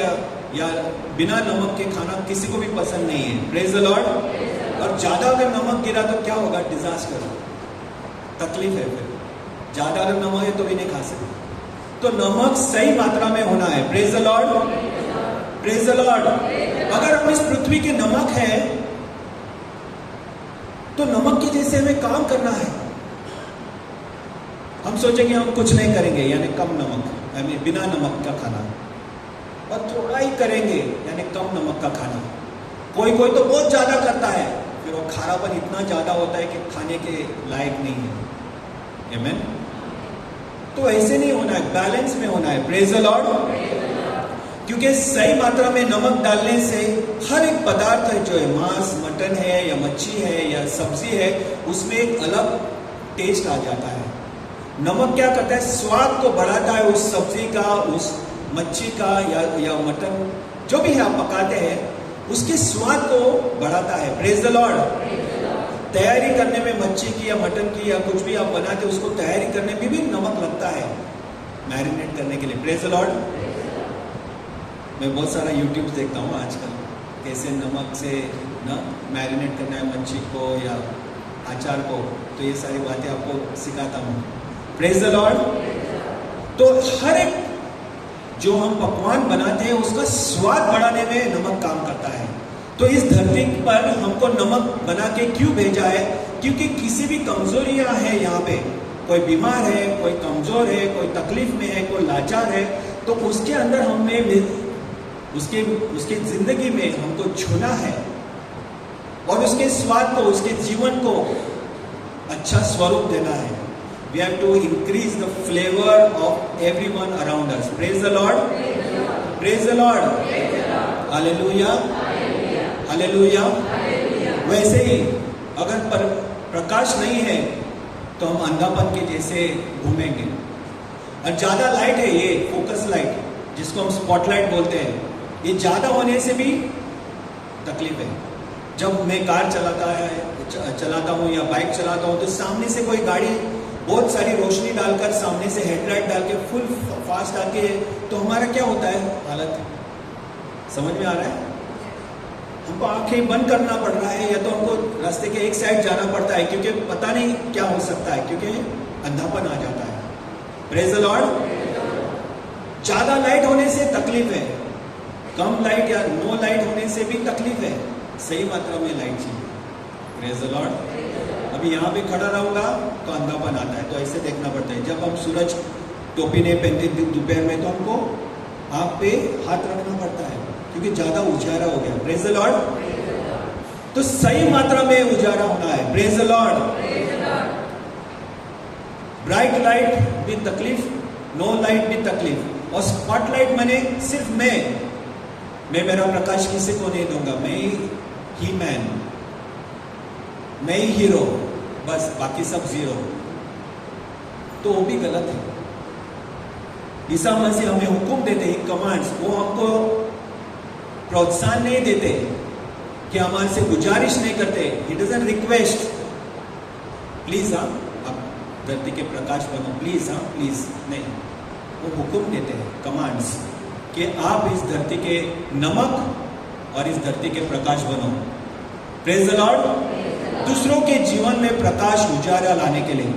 या बिना नमक के खाना किसी को भी पसंद नहीं है। Praise the Lord. और ज्यादा अगर नमक गिरा तो क्या होगा? डिजास्टर, तकलीफ है। फिर ज्यादा अगर नमक है तो भी नहीं खा सकते। तो नमक सही मात्रा में होना है। Praise the Lord. Praise the Lord. अगर हम इस पृथ्वी के नमक है तो नमक के जैसे हमें काम करना है। हम सोचे कि हम कुछ नहीं करेंगे, यानी कम नमक, यानी बिना नमक का खाना, और थोड़ा ही करेंगे, यानी कम नमक का खाना। कोई कोई तो बहुत ज्यादा करता है, फिर वो खारापन इतना ज्यादा होता है कि खाने के लायक नहीं है। आमीन। तो ऐसे नहीं होना है, बैलेंस में होना है। Praise the Lord. क्योंकि सही मात्रा में नमक डालने से हर एक पदार्थ है, जो है मांस, मटन है या मच्छी है या सब्जी है, उसमें एक अलग टेस्ट आ जाता है। नमक क्या करता है? स्वाद को बढ़ाता है उस सब्जी का, उस मच्छी का या मटन, जो भी है आप पकाते हैं, उसके स्वाद को बढ़ाता है। Praise the Lord. तैयारी करने में मच्छी की या मटन की या कुछ भी आप बनाते, उसको तैयारी करने में भी नमक लगता है, मैरिनेट करने के लिए। Praise the Lord. मैं बहुत सारा यूट्यूब देखता हूँ आजकल, कैसे नमक से ना मैरिनेट करना है मच्छी को या अचार को, तो ये सारी बातें आपको सिखाता हूँ। Praise the lord. तो हर एक जो हम पकवान बनाते हैं उसका स्वाद बढ़ाने में नमक काम करता है। तो इस धरती पर हमको नमक बना के क्यों भेजा है? क्योंकि किसी भी कमजोरियां हैं यहाँ पे, कोई बीमार है, कोई कमजोर है, कोई तकलीफ में है, कोई लाचार है, तो उसके अंदर हमें उसके जिंदगी में हमको छूना है और उसके स्वाद को, उसके जीवन को अच्छा स्वरूप देना है। We have to increase the flavor of everyone around us. Praise the Lord. Praise the Lord. Hallelujah. Hallelujah. वैसे ही अगर प्रकाश नहीं है तो हम अंधापन के जैसे घूमेंगे। और ज्यादा लाइट है, ये फोकस लाइट जिसको हम स्पॉटलाइट बोलते हैं, ये ज्यादा होने से भी तकलीफ है। जब मैं कार चलाता हूँ या बाइक चलाता हूँ, तो सामने से कोई गाड़ी बहुत सारी रोशनी डालकर, सामने से हेडलाइट डाल के फुल फास्ट आके, तो हमारा क्या होता है हालत? समझ में आ रहा है? हमको आंखें बंद करना पड़ रहा है, या तो हमको रास्ते के एक साइड जाना पड़ता है, क्योंकि पता नहीं क्या हो सकता है, क्योंकि अंधापन आ जाता है। Praise the Lord. ज्यादा लाइट होने से तकलीफ है, कम लाइट या नो लाइट होने से भी तकलीफ है। सही मात्रा में लाइट चाहिए। Praise the Lord. अभी यहाँ पे खड़ा रहूंगा तो अंधापन आता है, तो ऐसे देखना पड़ता है। जब हम सूरज टोपी नहीं पहनते दोपहर में, तो हमको आँख पे हाथ रखना पड़ता है, क्योंकि ज्यादा उजाला हो गया। Praise the lord. तो सही मात्रा में उजाला होना है। Praise the Lord. Bright light भी तकलीफ, नो लाइट भी तकलीफ। और स्पॉटलाइट मैंने सिर्फ मैं मेरा प्रकाश किसी को नहीं दूंगा, मैं ही मैन, मैं ही हीरो, बस बाकी सब जीरो, तो वो भी गलत है। ईसा मसीह हमें हुक्म देते हैं, कमांड्स, वो हमको प्रोत्साहन नहीं देते कि हमारे से गुजारिश नहीं करते। ही डजंट रिक्वेस्ट, प्लीज हाँ आप धरती के प्रकाश बनो, प्लीज हाँ प्लीज नहीं, वो हुक्म देते हैं, कमांड्स, कि आप इस धरती के नमक और इस धरती के प्रकाश बनो। Praise the Lord. दूसरों के जीवन में प्रकाश उजाला लाने के लिए,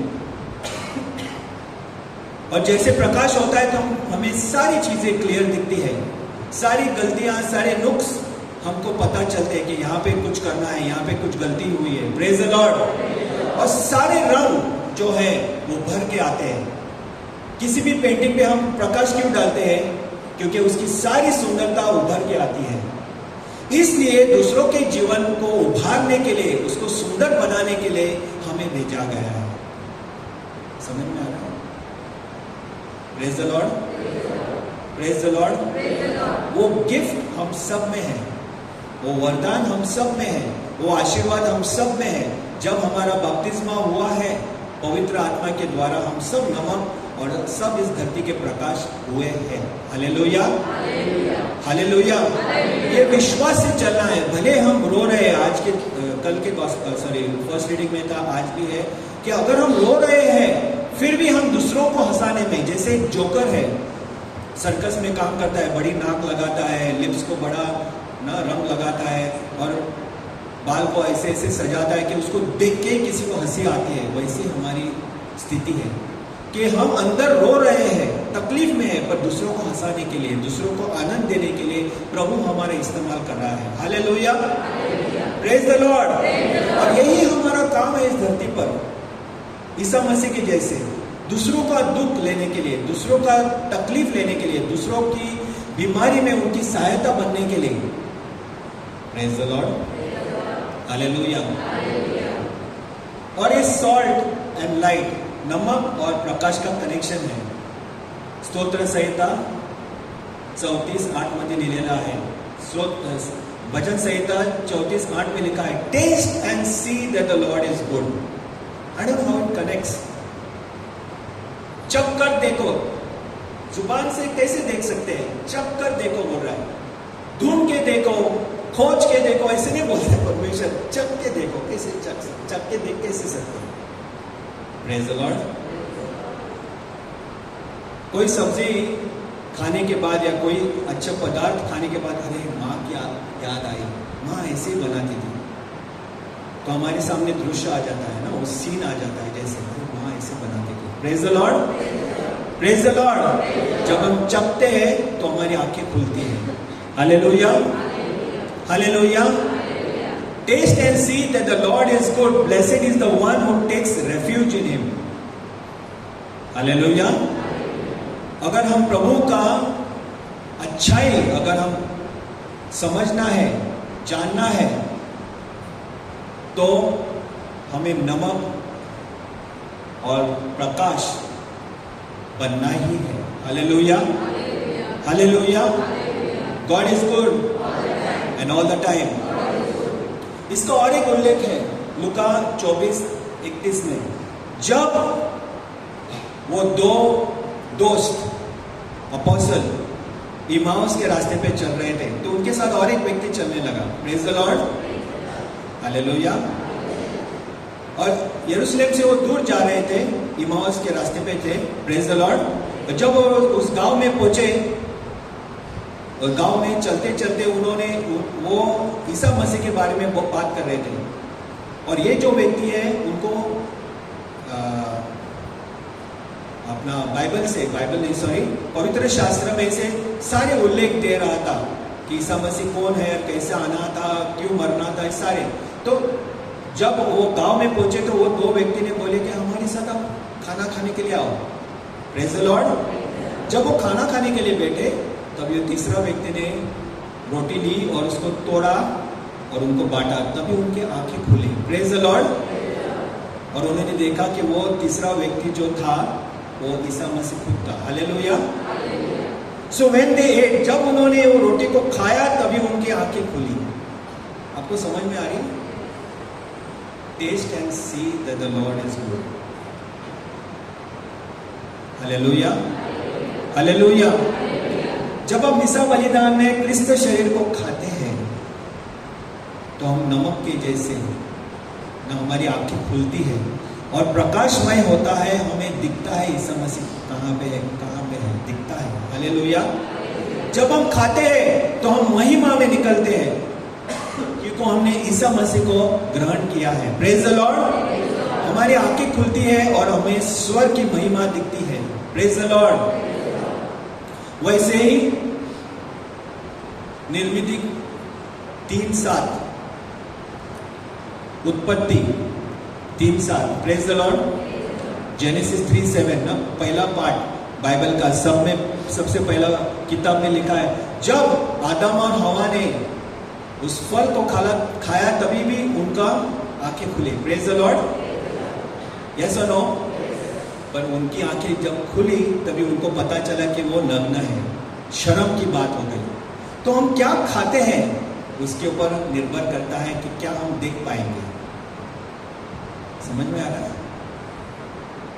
और जैसे प्रकाश होता है तो हमें सारी चीजें क्लियर दिखती है, सारी गलतियां, सारे नुक्स हमको पता चलते हैं कि यहाँ पे कुछ करना है, यहाँ पे कुछ गलती हुई है। Praise the Lord. और सारे रंग जो है वो भर के आते हैं। किसी भी पेंटिंग पे हम प्रकाश क्यों डालते हैं? क्योंकि उसकी सारी सुंदरता उभर के आती है। इसलिए दूसरों के जीवन को उभारने के लिए, उसको सुंदर बनाने के लिए हमें भेजा गया है। समझ में आ रहा है? Praise the Lord, praise the Lord. वो गिफ्ट हम सब में है, वो वरदान हम सब में है, वो आशीर्वाद हम सब में है। जब हमारा बपतिस्मा हुआ है पवित्र आत्मा के द्वारा, हम सब नमक और सब इस धरती के प्रकाश हुए हैं। Hallelujah, hallelujah. ये विश्वास से चलना है। भले हम रो रहे हैं, आज के कल के फर्स्ट रीडिंग में था, आज भी है, कि अगर हम रो रहे हैं फिर भी हम दूसरों को हंसाने में, जैसे एक जोकर है, सर्कस में काम करता है, बड़ी नाक लगाता है, लिप्स को बड़ा ना रंग लगाता है और बाल को ऐसे ऐसे सजाता है कि उसको देख के किसी को हंसी आती है। वैसी हमारी स्थिति है कि हम अंदर रो रहे हैं, तकलीफ में है, पर दूसरों को हंसाने के लिए, दूसरों को आनंद देने के लिए प्रभु हमारा इस्तेमाल कर रहा है। Hallelujah, praise the Lord. और यही हमारा काम है इस धरती पर, ईसा मसीह के जैसे दूसरों का दुख लेने के लिए, दूसरों का तकलीफ लेने के लिए, दूसरों की बीमारी में उनकी सहायता बनने के लिए। Praise the Lord, hallelujah. और ये सॉल्ट एंड लाइट, नमक और प्रकाश का कनेक्शन है। स्तोत्र संहिता 34:8 मध्ये लिहिलेला आहे। भजन संहिता 34:8 में लिखा है, taste and see that the Lord is good. I don't know how it connects. चख कर देखो, जुबान से कैसे देख सकते हैं? चख कर देखो बोल रहा है, ढूंढ के देखो, खोज के देखो, ऐसे नहीं बोलते परमेश्वर। चख के देखो, कैसे चख के देख कैसे सकते हैं? Praise the Lord. कोई सब्जी खाने के बाद या कोई अच्छा पदार्थ खाने के बाद, अरे माँ की याद आई, माँ ऐसे ही बनाती थी, तो हमारे सामने दृश्य आ जाता है ना, वो सीन आ जाता है, जैसे माँ ऐसे बनाती थी। Praise the Lord, praise the Lord. जब हम चखते हैं तो हमारी आंखें खुलती हैं। Hallelujah, hallelujah. Taste and see that the Lord is good. Blessed is the one who takes refuge in Him. Hallelujah. अगर हम प्रभु का अच्छाई अगर हम समझना है, जानना है, तो हमें नमक और प्रकाश बनना ही है। Hallelujah, hallelujah. God is good and all the time. इसका और एक उल्लेख है लूका 24:31 में, जब वो दो दोस्त अपोस्टल इमाउस के रास्ते पे चल रहे थे, तो उनके साथ और एक व्यक्ति चलने लगा। Praise the Lord, hallelujah. और यरूशलेम से वो दूर जा रहे थे, इमाउस के रास्ते पे थे। Praise the Lord. जब वो उस गांव में पहुंचे, और गांव में चलते चलते उन्होंने वो ईसा मसीह के बारे में बात कर रहे थे। और ये जो व्यक्ति है उनको अपना पवित्र शास्त्र में से सारे उल्लेख दे रहा था कि ईसा मसीह कौन है, कैसे आना था, क्यों मरना था, सारे। तो जब वो गांव में पहुंचे तो वो दो व्यक्ति ने बोले कि हमारे साथ आप खाना खाने के लिए आओ। Praise the Lord. जब वो खाना खाने के लिए बैठे, तब ये तीसरा व्यक्ति ने रोटी ली और उसको तोड़ा और उनको बांटा, तभी उनकी आंखें खुली। Praise the Lord. और उन्होंने देखा कि वो तीसरा व्यक्ति जो था वो ईसा मसीह खुद था। Hallelujah. So when they ate, जब उन्होंने वो रोटी को खाया तभी उनकी आंखें खुली। आपको समझ में आ रही? Taste and see that the Lord is good. Hallelujah, hallelujah. जब हम मिसा बलिदान में क्रिस्त शरीर को खाते हैं तो हम नमक के जैसे हैं, न हमारी आंखें खुलती है और प्रकाशमय होता है, हमें दिखता है ईसा मसीह कहाँ पे है, कहाँ पे है, दिखता है। हालेलुया। जब हम खाते हैं तो हम महिमा में निकलते हैं, क्योंकि हमने ईसा मसीह को ग्रहण किया है। Praise the Lord. हमारी आंखें खुलती है और हमें स्वर की महिमा दिखती है। Praise the Lord. वैसे ही निर्मिति 3:7, उत्पत्ति 3:7, प्रेज द लॉर्ड। जेनेसिस 3:7 ना पहला पार्ट बाइबल का, सब में सबसे पहला किताब में लिखा है, जब आदम और हवा ने उस फल को खाया तभी भी उनका आंखें खुली। Praise the Lord. यस और नो? पर उनकी आंखें जब खुली तभी उनको पता चला कि वो नग्न है, शर्म की बात हो गई। तो हम क्या खाते हैं उसके ऊपर निर्भर करता है कि क्या हम देख पाएंगे। समझ में आ रहा है?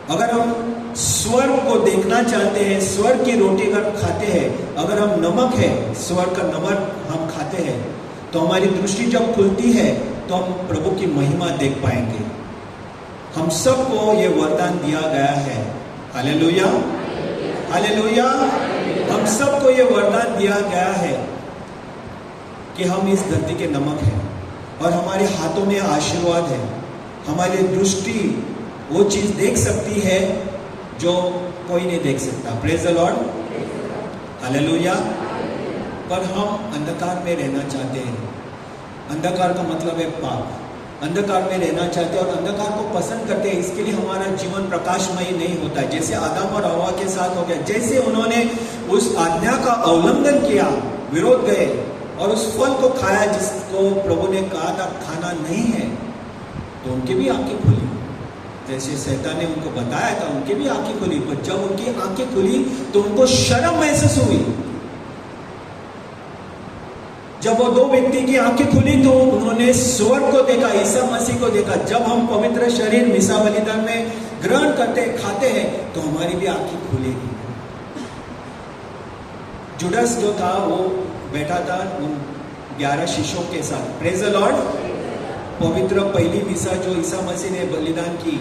अगर हम स्वर्ग को देखना चाहते हैं, स्वर्ग की रोटी अगर खाते हैं, अगर हम नमक है, स्वर्ग का नमक हम खाते हैं, तो हमारी दृष्टि जब खुलती है तो हम प्रभु की महिमा देख पाएंगे। हम सबको ये वरदान दिया गया है। Hallelujah, hallelujah. हम सबको ये वरदान दिया गया है कि हम इस धरती के नमक हैं और हमारे हाथों में आशीर्वाद है। हमारी दृष्टि वो चीज देख सकती है जो कोई नहीं देख सकता। Praise the Lord, hallelujah. पर हम अंधकार में रहना चाहते हैं। अंधकार का मतलब है पाप। अंधकार में रहना चाहते हैं और अंधकार को पसंद करते हैं। इसके लिए हमारा जीवन प्रकाशमय नहीं होता है। जैसे आदम और हवा के साथ हो गया, जैसे उन्होंने उस आज्ञा का उल्लंघन किया, विरोध गए और उस फल को खाया जिसको प्रभु ने कहा था खाना नहीं है, तो उनकी भी आंखें खुली। जैसे शैतान ने उनको बताया था, उनकी भी आंखें खुली। पर जब उनकी आंखें खुली तो उनको शर्म महसूस हुई। जब वो दो व्यक्ति की आंखें खुली तो उन्होंने स्वर्ग को देखा, ईसा मसीह को देखा। जब हम पवित्र शरीर मिसा बलिदान में ग्रहण करते खाते हैं तो हमारी भी आंखें खुलेगी। जुडस जो था वो बैठा था उन 11 शिष्यों के साथ। Praise the Lord. पवित्र पहली मिसा जो ईसा मसीह ने बलिदान की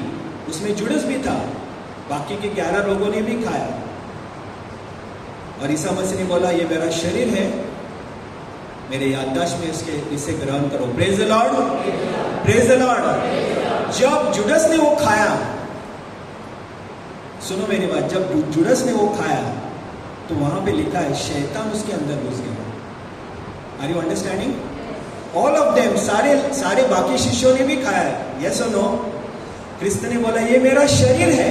उसमें जुडस भी था। बाकी के 11 लोगों ने भी खाया और ईसा मसीह ने बोला ये मेरा शरीर है, मेरे याददाश्त में इसे ग्रहण करो। Praise the Lord, praise the Lord. जब जुडस ने वो खाया, सुनो मेरी बात, जब जुडस ने वो खाया तो वहां पे लिखा है शैतान उसके अंदर घुस गया। Are you understanding? All of them, सारे बाकी शिष्यों ने भी खाया है। यस और नो? क्रिस्त ने बोला ये मेरा शरीर है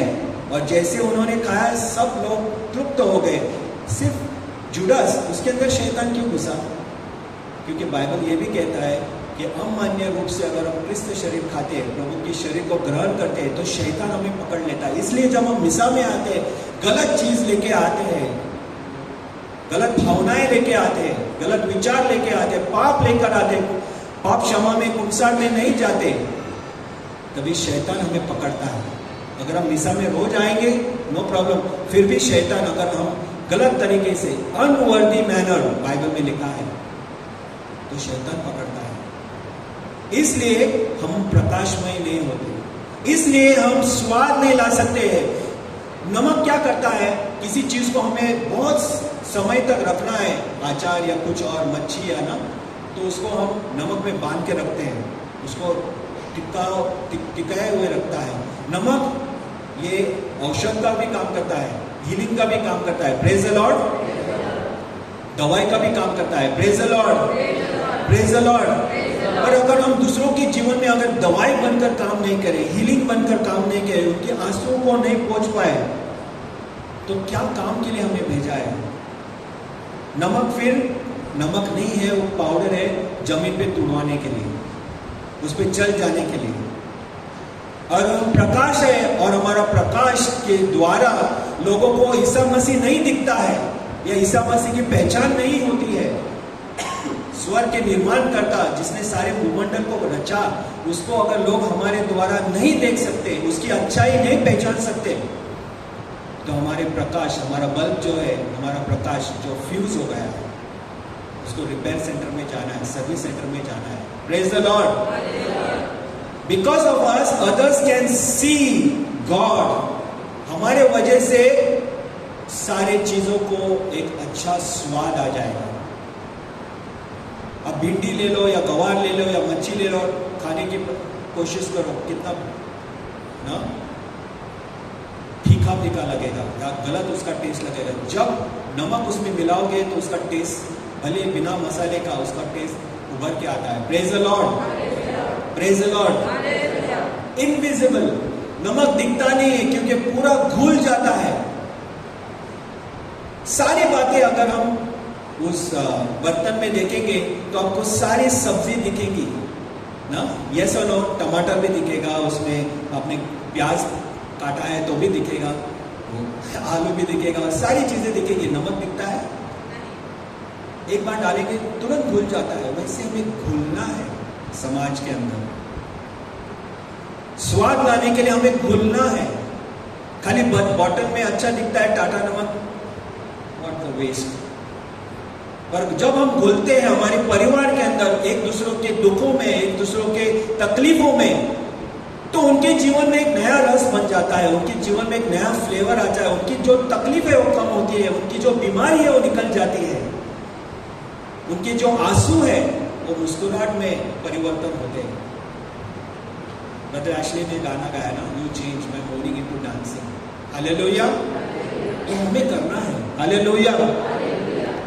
और जैसे उन्होंने खाया सब लोग तृप्त हो गए। सिर्फ जुडस, उसके अंदर शैतान क्यों घुसा? क्योंकि बाइबल ये भी कहता है कि अमान्य रूप से अगर हम क्रिस्त शरीर खाते हैं, प्रभु के शरीर को ग्रहण करते हैं, तो शैतान हमें पकड़ लेता है। इसलिए जब हम मिसा में आते हैं, गलत चीज लेके आते हैं, गलत भावनाएं लेके आते हैं, गलत विचार लेके आते हैं, पाप लेकर आते हैं, पाप क्षमा में कुंसार में नहीं जाते, तभी शैतान हमें पकड़ता है। अगर हम मिसा में रोज आएंगे नो प्रॉब्लम, फिर भी शैतान अगर हम गलत तरीके से अनवर्दी मैनर बाइबल में लिखा है तो शैतान पकड़ता है। इसलिए हम प्रकाशमय नहीं होते, इसलिए हम स्वाद नहीं ला सकते हैं। नमक क्या करता है? किसी चीज को हमें बहुत समय तक रखना है, अचार या कुछ और मच्छी या ना, तो उसको हम नमक में बांध के रखते हैं, उसको टिकाए हुए रखता है। नमक ये औषध का भी काम करता है, हीलिंग का भी काम करता है। Praise the Lord. दवाई का भी काम करता है। Praise the Lord, praise the Lord. पर अगर हम दूसरों के जीवन में अगर दवाई बनकर काम नहीं करें, हीलिंग बनकर काम नहीं करें, उनके आंसुओं को नहीं पहुंच पाए, तो क्या काम के लिए हमें भेजा है? नमक फिर नमक नहीं है, वो पाउडर है जमीन पे तुड़वाने के लिए, उस पर चल जाने के लिए। और हम प्रकाश है और हमारा प्रकाश के द्वारा लोगों को ईसा मसीह नहीं दिखता है या ईसा मसीह की पहचान नहीं होती है। स्वर्ग के निर्माण करता जिसने सारे भूमंडल को रचा, उसको अगर लोग हमारे द्वारा नहीं देख सकते, उसकी अच्छाई नहीं पहचान सकते, तो हमारे प्रकाश, हमारा बल्ब जो है, हमारा प्रकाश जो फ्यूज हो गया है, उसको रिपेयर सेंटर में जाना है, सर्विस सेंटर में जाना है। Praise the Lord. Because of us others can see God. हमारे वजह से सारे चीजों को एक अच्छा स्वाद आ जाएगा। अब भिंडी ले लो या गवार ले लो या मच्छी ले लो, खाने की कोशिश करो, कितना ना फीका फीका लगेगा या गलत उसका टेस्ट लगेगा। जब नमक उसमें मिलाओगे तो उसका टेस्ट, भले बिना मसाले का, उसका टेस्ट उभर के आता है। Praise the Lord, praise the Lord. Invisible, नमक दिखता नहीं है क्योंकि पूरा घुल जाता है। सारी बातें अगर हम उस बर्तन में देखेंगे तो आपको सारी सब्जी दिखेगी ना। यस और नो? टमाटर भी दिखेगा, उसमें आपने प्याज काटा है तो भी दिखेगा, वो आलू भी दिखेगा और सारी चीजें दिखेगी। नमक दिखता है, एक बार डालेंगे तुरंत घुल जाता है। वैसे हमें घुलना है समाज के अंदर, स्वाद लाने के लिए हमें घुलना है। खाली बॉटल में अच्छा दिखता है टाटा नमक, व्हाट द वेस्ट। पर जब हम घुलते हैं हमारे परिवार के अंदर, एक दूसरों के दुखों में, एक दूसरों के तकलीफों में, तो उनके जीवन में एक नया रस बन जाता है, उनके जीवन में एक नया फ्लेवर आता है, उनकी जो तकलीफ है वो कम होती है, उनकी जो बीमारी है वो निकल जाती है, उनके जो आंसू है वो मुस्कुराहट में परिवर्तन होते हैं। ब्रदर एशली ने गाना गाया ना, you change my morning into dancing. Hallelujah. ये हमें करना है। Hallelujah,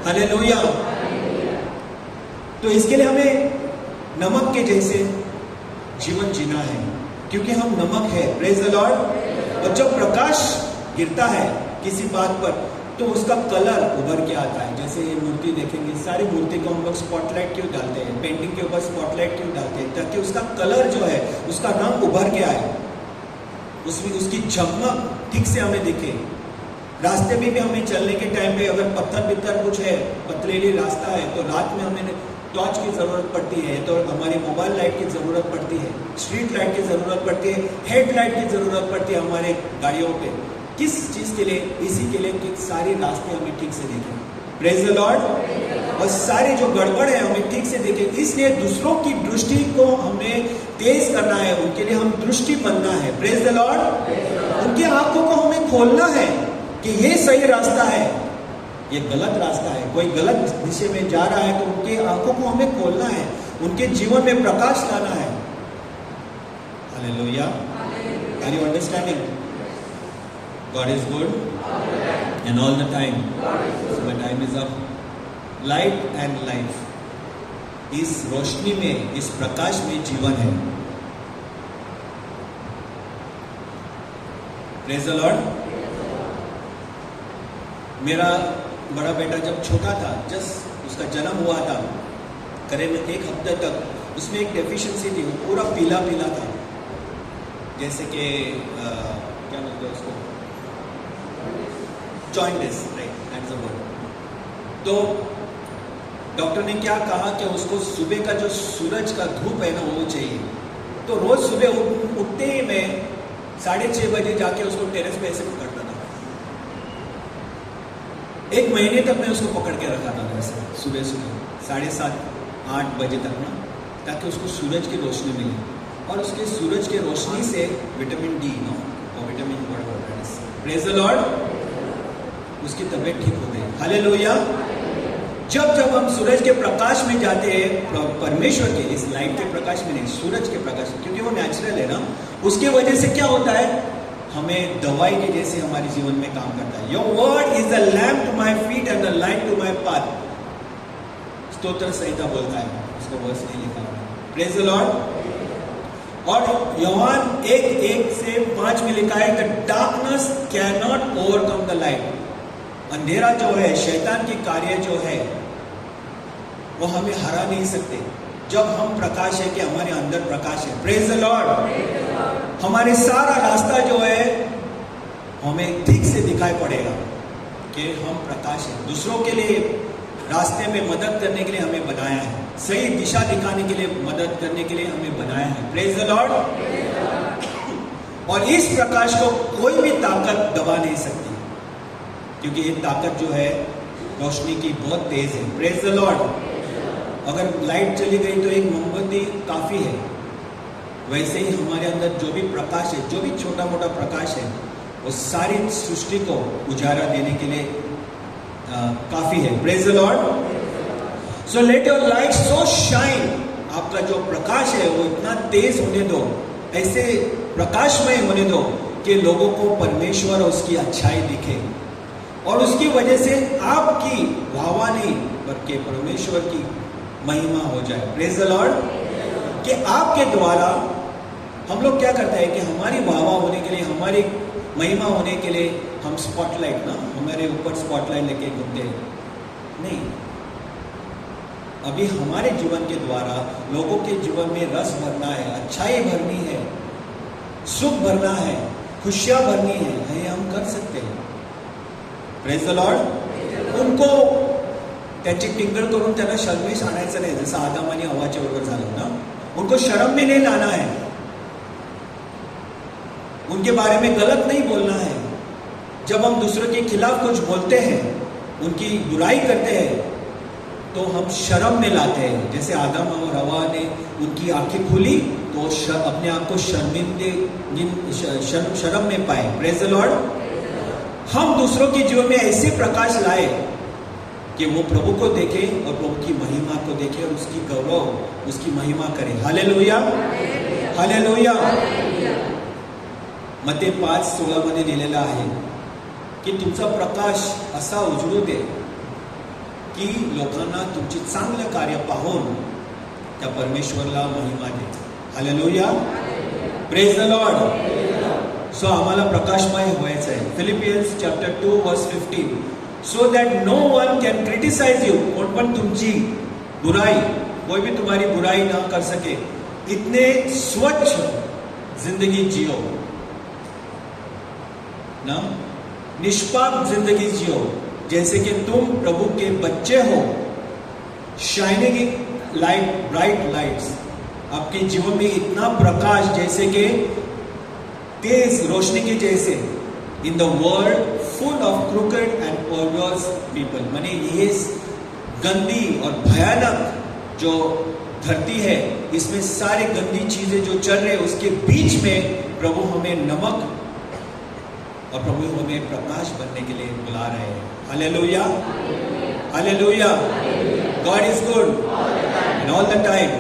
hallelujah. तो इसके लिए हमें नमक के जैसे जीवन जीना है, क्योंकि हम नमक है। Praise the Lord. और जब प्रकाश गिरता है किसी बात पर तो उसका कलर उभर के आता है। जैसे ये मूर्ति देखेंगे, सारी मूर्ति को हम लोग स्पॉटलाइट क्यों डालते हैं, पेंटिंग के ऊपर स्पॉटलाइट क्यों डालते हैं, ताकि उसका कलर जो है, उसका रंग उभर के आए, उसकी झगमग ठीक से हमें दिखे। रास्ते में भी हमें चलने के टाइम पे अगर पत्थर पित्थर कुछ है, पथरीली रास्ता है, तो रात में हमें टॉर्च की जरूरत पड़ती है, तो हमारी मोबाइल लाइट की जरूरत पड़ती है, स्ट्रीट लाइट की जरूरत पड़ती है, हेडलाइट की जरूरत पड़ती है हमारे गाड़ियों पे। किस चीज के लिए? इसी के लिए कि सारे रास्ते हमें ठीक से देखें। Praise the Lord. और सारे जो गड़बड़ है हमें ठीक से देखें। इसलिए दूसरों की दृष्टि को हमें तेज करना है, उनके लिए हम दृष्टि बनना है। Praise the Lord. उनकी आंखों को हमें खोलना है कि ये सही रास्ता है, ये गलत रास्ता है। कोई गलत दिशा में जा रहा है तो उनकी आंखों को हमें खोलना है, उनके जीवन में प्रकाश लाना है। Hallelujah. Are you understanding? God is good and all the time. So my time is up. Light and life. इस रोशनी में, इस प्रकाश में जीवन है। Praise the Lord. मेरा बड़ा बेटा जब छोटा था, जस्ट उसका जन्म हुआ था, करीब 1 हफ्ते तक उसमें एक डेफिशिएंसी थी, वो पूरा पीला पीला था, जैसे कि क्या बोलते हैं उसको, jaundice, right, that's the word. तो डॉक्टर ने क्या कहा कि उसको सुबह का जो सूरज का धूप है ना वो चाहिए। तो रोज सुबह उठते ही मैं 6:30 बजे जाके उसको टेरेस पे ऐसे पकड़ता था। 1 महीने तक मैं उसको पकड़ के रखा था ऐसे सुबह सुबह 7:30-8 बजे तक ना, ताकि उसको सूरज की रोशनी मिले, और उसके सूरज की रोशनी से विटामिन डी नो और विटामिन प्रेज द लॉर्ड, उसकी तबीयत ठीक हो गई। हालेलुया। जब हम सूरज के प्रकाश में जाते हैं, परमेश्वर के इस लाइट के प्रकाश में नहीं, सूरज के प्रकाश में, क्योंकि वो नेचुरल है ना, उसके वजह से क्या होता है, हमें दवाई के जैसे हमारे जीवन में काम करता है। Your word is the lamp to my feet and the light to my path. स्तोत्र संहिता बोलता है, उसको वर्स नहीं लिखा। Praise the Lord. और यूहन्ना 1:1-5 में लिखा है, the darkness can not overcome the light. अंधेरा जो है, शैतान की कार्य जो है, वो हमें हरा नहीं सकते जब हम प्रकाश है कि हमारे अंदर प्रकाश है। Praise the Lord. हमारे सारा रास्ता जो है हमें ठीक से दिखाई पड़ेगा कि हम प्रकाश है। दूसरों के लिए रास्ते में मदद करने के लिए हमें बनाया है, सही दिशा दिखाने के लिए, मदद करने के लिए हमें बनाया है। Praise the Lord. और इस प्रकाश को कोई भी ताकत दबा नहीं सकती, क्योंकि ये ताकत जो है रोशनी की बहुत तेज है। Praise the Lord. अगर लाइट चली गई तो एक मोमबत्ती काफी है, वैसे ही हमारे अंदर जो भी प्रकाश है, जो भी छोटा मोटा प्रकाश है, वो सारी सृष्टि को उजाला देने के लिए काफी है। Praise the lord. So let your light so shine. आपका जो प्रकाश है वो इतना तेज होने दो, ऐसे प्रकाशमय होने दो कि लोगों को परमेश्वर और उसकी अच्छाई दिखे, और उसकी वजह से आपकी वाहवा नहीं बल्कि परमेश्वर की महिमा हो जाए। Praise the Lord. कि आपके द्वारा हम लोग क्या करते हैं कि हमारी वाहवा होने के लिए, हमारी महिमा होने के लिए हम स्पॉटलाइट ना, हमारे ऊपर स्पॉटलाइट लेके घूमते हैं नहीं। अभी हमारे जीवन के द्वारा लोगों के जीवन में रस भरना है, अच्छाई भरनी है, सुख भरना है, खुशियां भरनी है, ये हम कर सकते हैं. Praise the Lord. उनको त्याची टिंगल करून त्यांना शर्मेश आणायचं नाही, जसं आदम आणि हवाच्या बरोबर झालं ना. उनको शर्म में नहीं लाना है, उनके बारे में गलत नहीं बोलना है. जब हम दूसरों के खिलाफ कुछ बोलते हैं, उनकी बुराई करते हैं, तो हम शर्म में लाते हैं. जैसे आदम और हवा ने उनकी आंखें खुली तो अपने आप को शर्म में पाए. Praise the Lord. हम दूसरों के जीवन में ऐसे प्रकाश लाए कि वो प्रभु को देखे और प्रभु की महिमा को देखे और उसकी गौरव, उसकी महिमा करे. Hallelujah, hallelujah. मत्ते 5:16 मध्ये लिहिलेलं आहे की तुमचा प्रकाश असा उजळू दे की लोकांना तुमची चांगलं कार्य पाहून त्या परमेश्वरला महिमा दे. Hallelujah. Praise the lord. So आम्हाला प्रकाशमय व्हायचं आहे. Philippians chapter 2 verse 15. So that no one can criticize you. कौन पण तुमची बुराई, कोई भी तुम्हारी बुराई ना कर सके. इतने स्वच्छ जिंदगी जियो ना, निष्पाप जिंदगी जियो जैसे कि तुम प्रभु के बच्चे हो. Shining light, bright lights. आपके जीवन में इतना प्रकाश जैसे कि तेज रोशनी के जैसे. In the world full of crooked and परवर्स people. माने ये गंदी और भयानक जो धरती है, इसमें सारी गंदी चीजें जो चल रहे हैं, उसके बीच में प्रभु हमें नमक और प्रभु हमें प्रकाश बनने के लिए बुला रहे हैं. Hallelujah, hallelujah. God is good and all the time.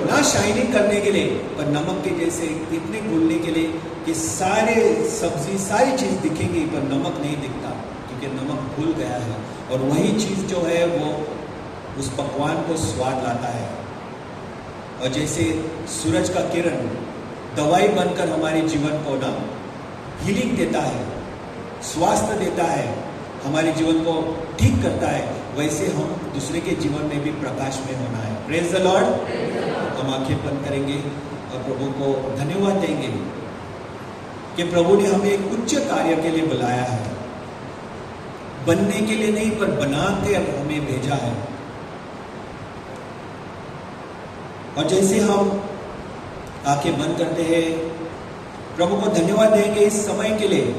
ना शाइनिंग करने के लिए, पर नमक के जैसे इतने घुलने के लिए कि सारे सब्जी, सारी चीज दिखेंगी पर नमक नहीं दिखता, क्योंकि नमक घुल गया है. और वही चीज जो है वो उस पकवान को स्वाद लाता है. और जैसे सूरज का किरण दवाई बनकर हमारे जीवन को ना हीलिंग देता है, स्वास्थ्य देता है, हमारे जीवन को ठीक करता है, वैसे हम दूसरे के जीवन में भी प्रकाश में होना है. Praise the Lord. हम आंखें बंद करेंगे और प्रभु को धन्यवाद देंगे कि प्रभु ने हमें एक उच्च कार्य के लिए बुलाया है. बनने के लिए नहीं, पर बनाते हमें भेजा है. और जैसे हम आंखें बंद करते हैं, प्रभु को धन्यवाद देंगे इस समय के लिए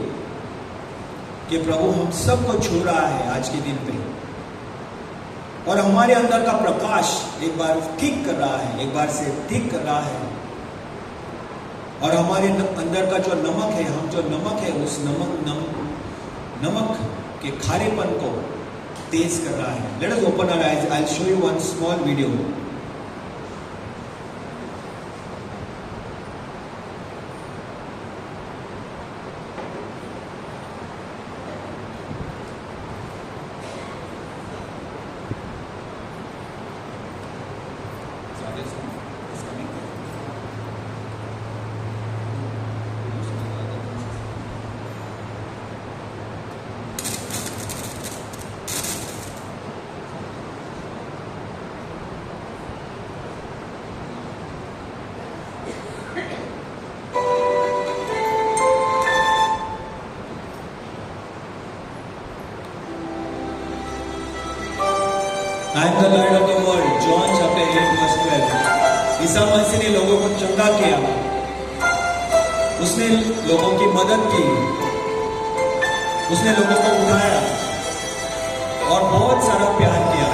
कि प्रभु हम सबको छू रहा है आज के दिन पे, और हमारे अंदर का प्रकाश एक बार ठीक कर रहा है, एक बार से ठीक कर रहा है. और हमारे अंदर का जो नमक है, हम जो नमक है, उस नमक के खारेपन को तेज कर रहा है. Let us open our eyes. I will show you one small video. I am the light of the world. John chapter 8 verse 12. Isa Masih ने लोगों को चंगा किया, उसने लोगों की मदद की, उसने लोगों को उठाया और बहुत सारा प्यार किया.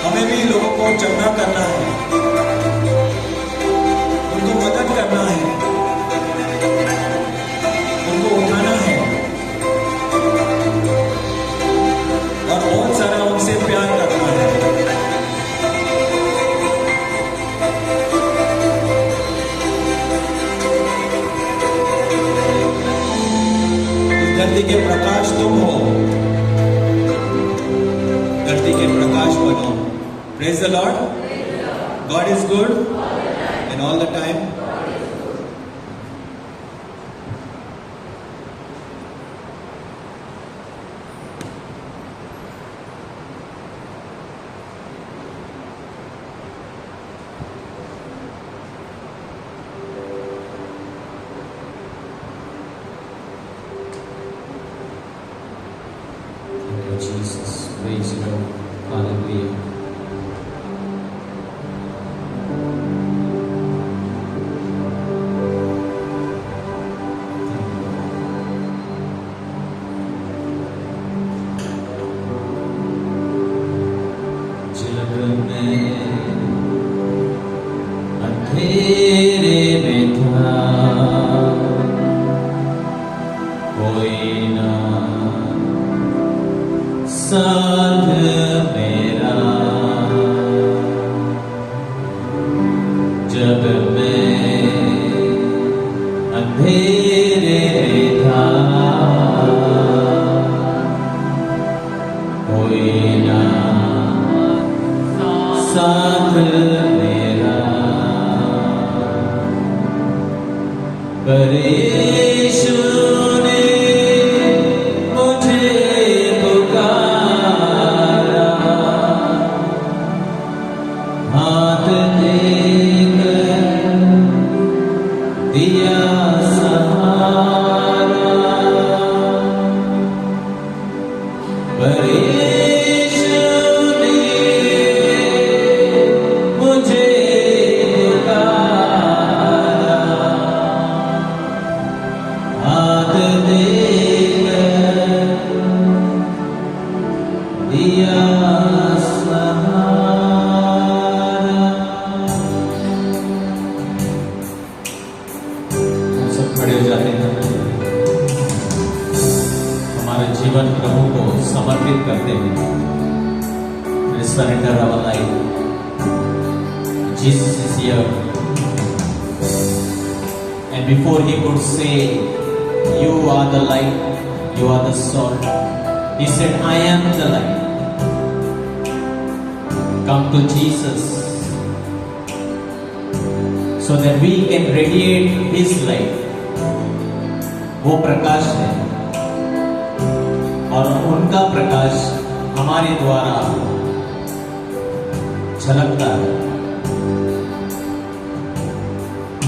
हमें भी लोगों को चंगा करना है, उनको मदद करना है, उनको उठाना है और बहुत सारा उनसे प्यार करना है. इस धरती के प्रकाश तुम हो, धरती के प्रकाश बनो. Praise the Lord. God is good and all the time. Praise the Lord. Hallelujah. जब मैं अंधेरे में था, कोई ना साथ मेरा, जब मैं अंधेरे में था, कोई ना साथ मेरा, पर यीशु ने मुझे पुकारा, हाथ देकर दिया सहारा, पर यीशु ने मुझे पुकारा, हाथ देकर दिया सहारा। हम सब खड़े हो जाते हैं, हमारे जीवन प्रभु को समर्पित करते हैं। Let's surrender our life. Jesus is here. And before he could say, you are the light, you are the salt, he said, I am the light. Come to Jesus so that we can radiate his light. वो प्रकाश है और उनका प्रकाश हमारे द्वारा झलकता है।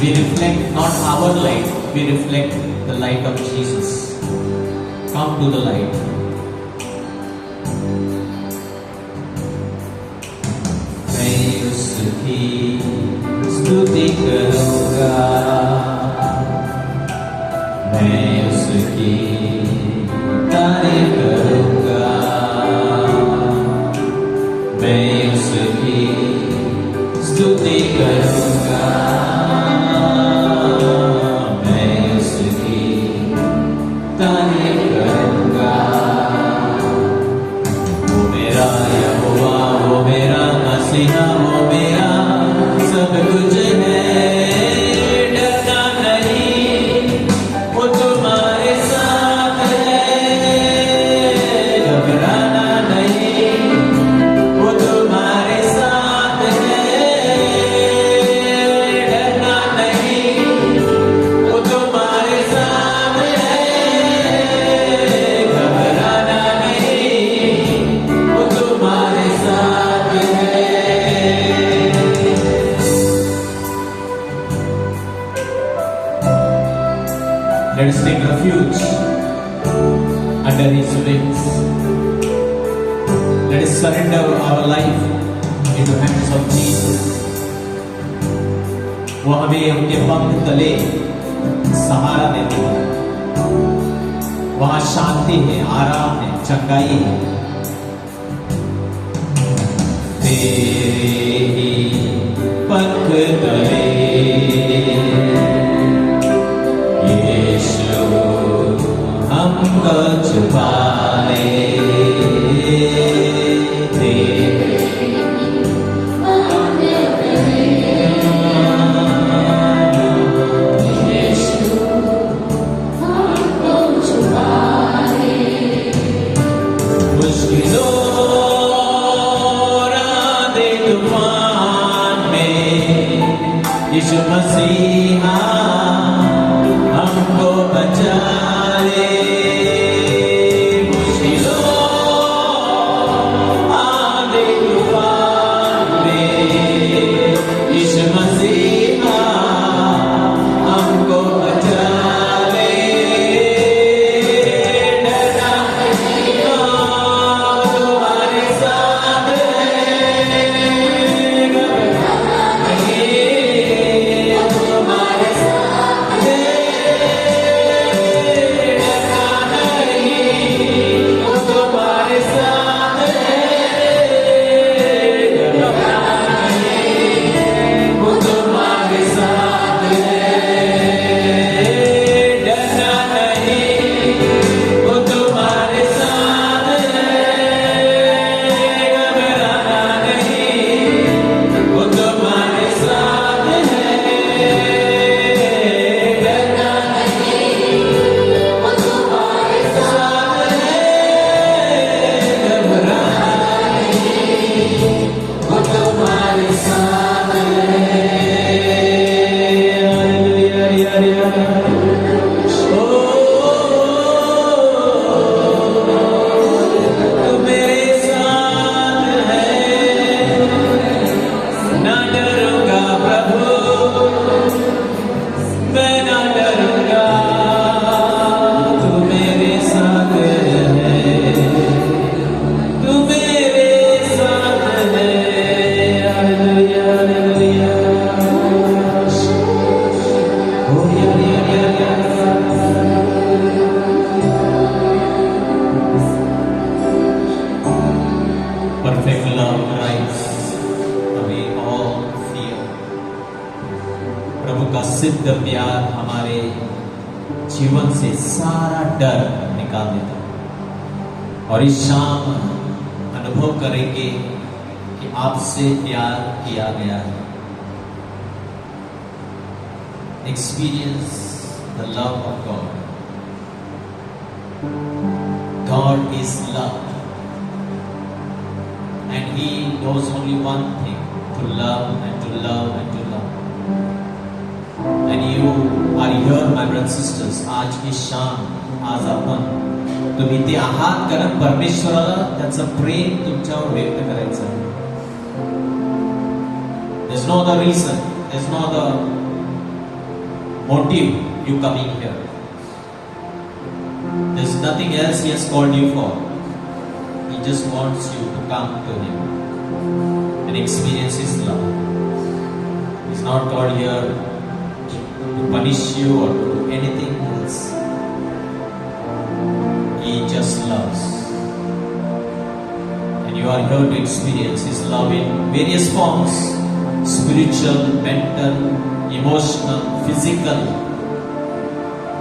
We reflect not our light, we reflect the light of Jesus. Come to the light. मैं उसकी स्तुति करूँगा, मैं उसकी तारीफ करूँगा, मैं उसकी स्तुति करूँगा, मैं उसकी तारीफ करूँगा। वो मेरा यहोवा, वो मेरा मसीहा, वो मेरा सब कुछ है। डरना नहीं, वो तुम्हारे साथ है। घबराना नहीं, वो तुम्हारे साथ है। डरना नहीं, वो तुम्हारे साथ है। घबराना नहीं, वो तुम्हारे साथ है। Let us take refuge under his wings. Let us surrender our life into the hands of Jesus. वो हमें उनके पंख तले सहारा देते हैं। वहाँ शांति है, आराम है, चंगाई है। तेरे ही पंख तले यीशु हमको छुपा ले। मुश्किलों रातें तूफान में यीशु मसीहा हमको बचा ले। मुश्किलों आंधी तूफान में यीशु मसीहा हमको बचा ले। डरना नहीं, तुम्हारे perfect love drives away all fear. प्रभु का सिद्ध प्यार हमारे जीवन से सारा डर निकाल देता है। और इस शाम अनुभव करेंगे कि आपसे प्यार किया गया है। Experience the love of God. God is love. And He knows only one thing, to love and to love and to love. And you are here, my brothers and sisters. आज की शाम, आज आपण तुम्ही ते आहात कारण परमेश्वराला त्याचं प्रेम तुमच्यावर व्यक्त करायचं आहे. There's no other reason, there's no other motive you coming here. There's nothing else He has called you for. He just wants you to come to Him and experience His love. He's not called here to punish you or to do anything else. He just loves. And you are here to experience His love in various forms: spiritual, mental, emotional, physical.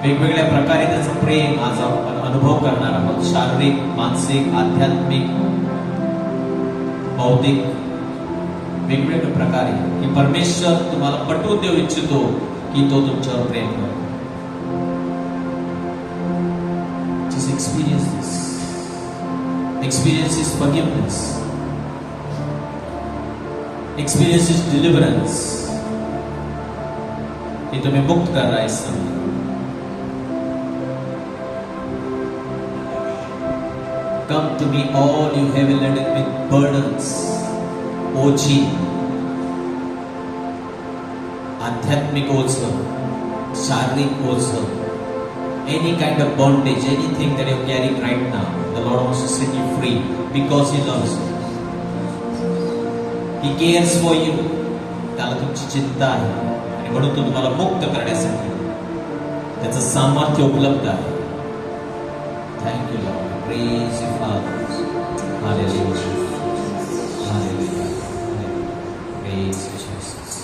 वेगवेगळ्या प्रकारे त्याचं प्रेम आज आपण अनुभव करणार आहोत. शारीरिक, मानसिक, आध्यात्मिक, बौद्धिक, वेगवेगळ्या प्रकारे की परमेश्वर तुम्हाला पटवून देऊ इच्छितो की तो तुमच्यावर प्रेम करतो. Just experience this. Experience His forgiveness. Experience His deliverance. कि तुम्हें मुक्त कर रहा है इस समय. Come to me, all you heavy laden with burdens. ओझी, आध्यात्मिक ओझं, शारीरिक ओझं, any kind of bondage, anything that you're carrying right now, the Lord wants to set you free because He loves you. He cares for you. त्याला तुमची चिंता आहे आणि म्हणून तो तुम्हाला मुक्त करण्यासाठी त्याचं सामर्थ्य उपलब्ध आहे. Thank you, Lord. Praise you, Father. Hallelujah. Hallelujah. Praise you, Jesus.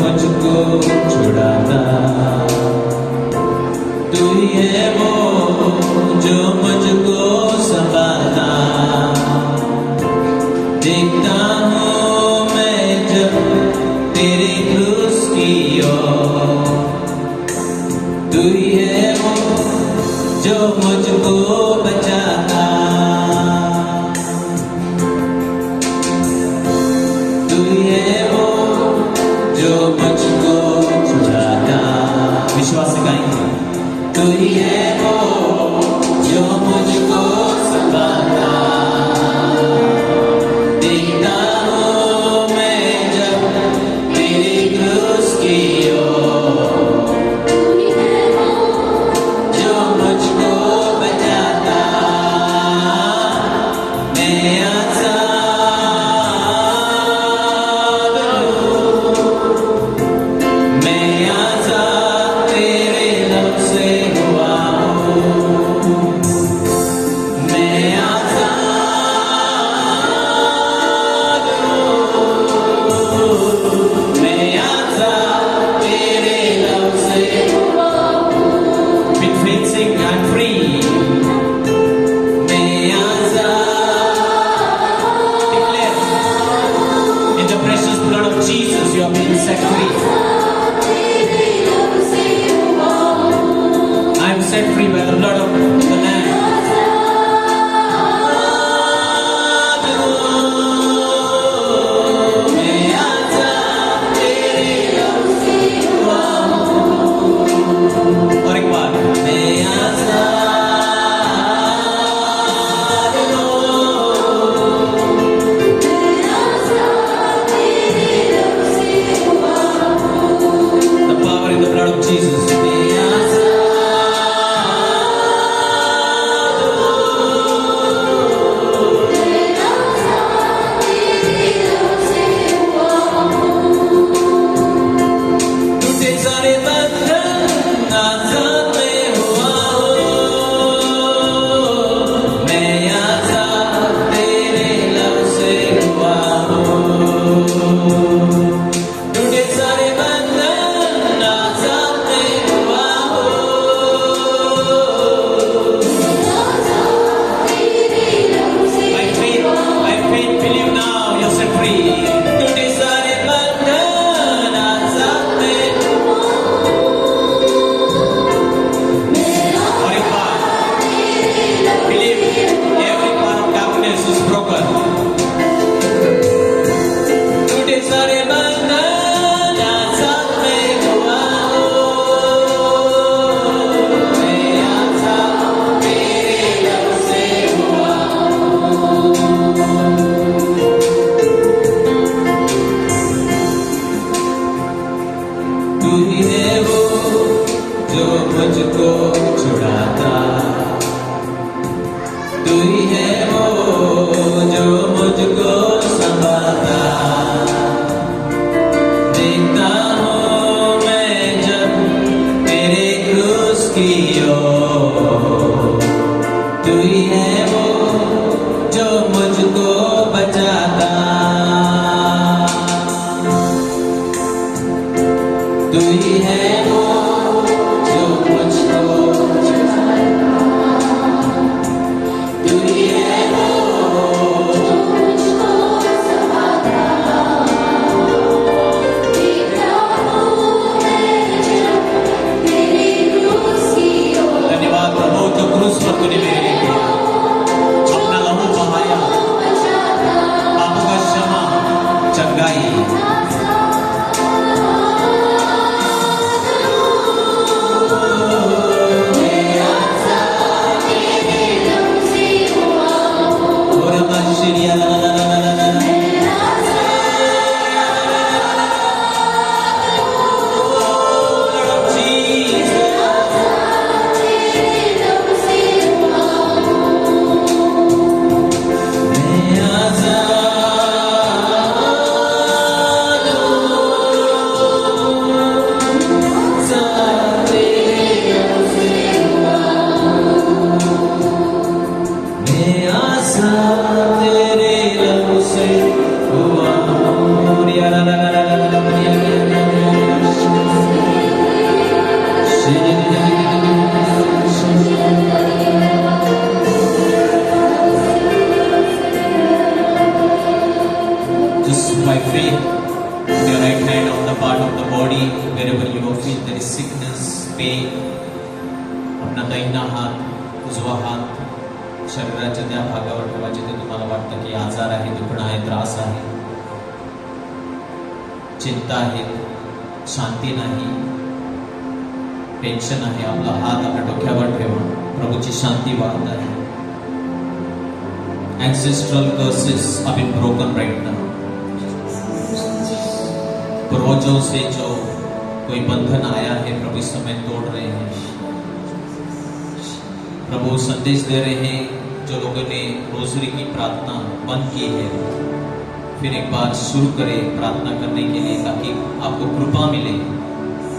मुझको छुड़ाता, तू ये वो जो मुझको संभालता. देखता हूँ मैं जब तेरी क्रूस की ओर, तू ये वो जो मुझको बचाता, तू ये वो जो मुझको छुड़ाता. विश्वास से गाएंगे. तू ये वो जो मुझको संभालता. देखता हूँ मैं जब तेरी क्रूस की ओर, जो मुझको बचाता. मैं आजाद हूँ, मैं आजाद तेरे नाम से हुआ हूँ. Lord of Jesus. टूटे सारे बंधन आजाद में हुआ हूँ, मैं आजाद तेरे लब से हुआ हूँ। टूटे सारे बंधन आजाद में हुआ हूँ। By faith, believe now, you're set free. टूटे सारे बंधन आजाद में और एक बार believe every power of darkness is broken. टूटे सारे बंधन आजाद में हुआ हूँ, मैं आजाद तेरे लब से हुआ हूँ। तू ही है वो जो मुझको छुड़ाता, तू ही है वो जो मुझको संभालता। देखता हूँ मैं जब तेरे क्रूस की ओर, तू ही है वो जो मुझको बचाता। तू ही है वो जो मुझको तू ही है वो धन्यवाद प्रभु जो क्रूस पर तूने मेरे लिए किया, अपना लहू बहाया, पापों का क्षमा, चंगाई। और मशीनिया Just by faith, put your right hand on the part of the body wherever you feel there is sickness, pain. अपना दाहिना हात, उजवा हात शरीराच्या त्या भागावर ठेवा जिथे तुम्हाला वाटतं की आजार आहे, दुखणं आहे, त्रास आहे, चिंता आहे, शांती नाही, टेन्शन आहे. आपला हात आपल्या डोक्यावर ठेवा. प्रभूची शांती वाहत आहे. Ancestral curses have been broken right now. पूर्वजों से जो कोई बंधन आया है प्रभु इस समय तोड़ रहे हैं. प्रभु संदेश दे रहे हैं जो लोगों ने रोजरी की प्रार्थना बंद की है, फिर एक बार शुरू करें प्रार्थना करने के लिए ताकि आपको कृपा मिले.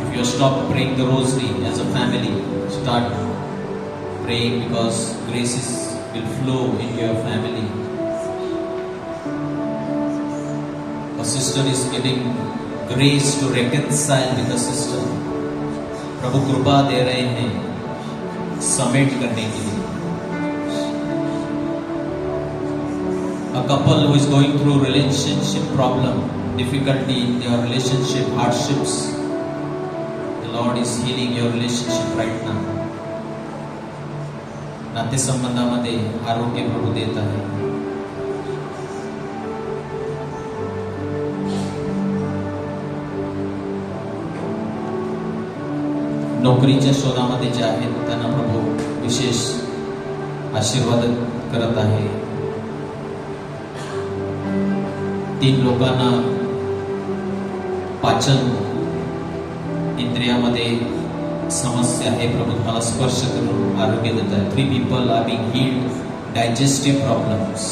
If you stop praying the rosary as a family, start praying because graces will flow into your family. A sister is getting grace to reconcile with a sister. प्रभु कृपा दे रहे हैं समेट करने के लिए. A couple who is going through relationship problem, difficulty in their relationship, hardships, the Lord is healing your relationship right now. नातेसंबंधामध्ये आरोग्य प्रभू देत आहे. नोकरीच्या शोधामध्ये जे आहेत त्यांना प्रभू विशेष आशीर्वाद करत आहे. 3 लोकांना पाचन इंद्रियामध्ये समस्या आहे प्रभू तुम्हाला स्पर्श करून आरोग्य देत आहे. 3 people are being healed digestive problems.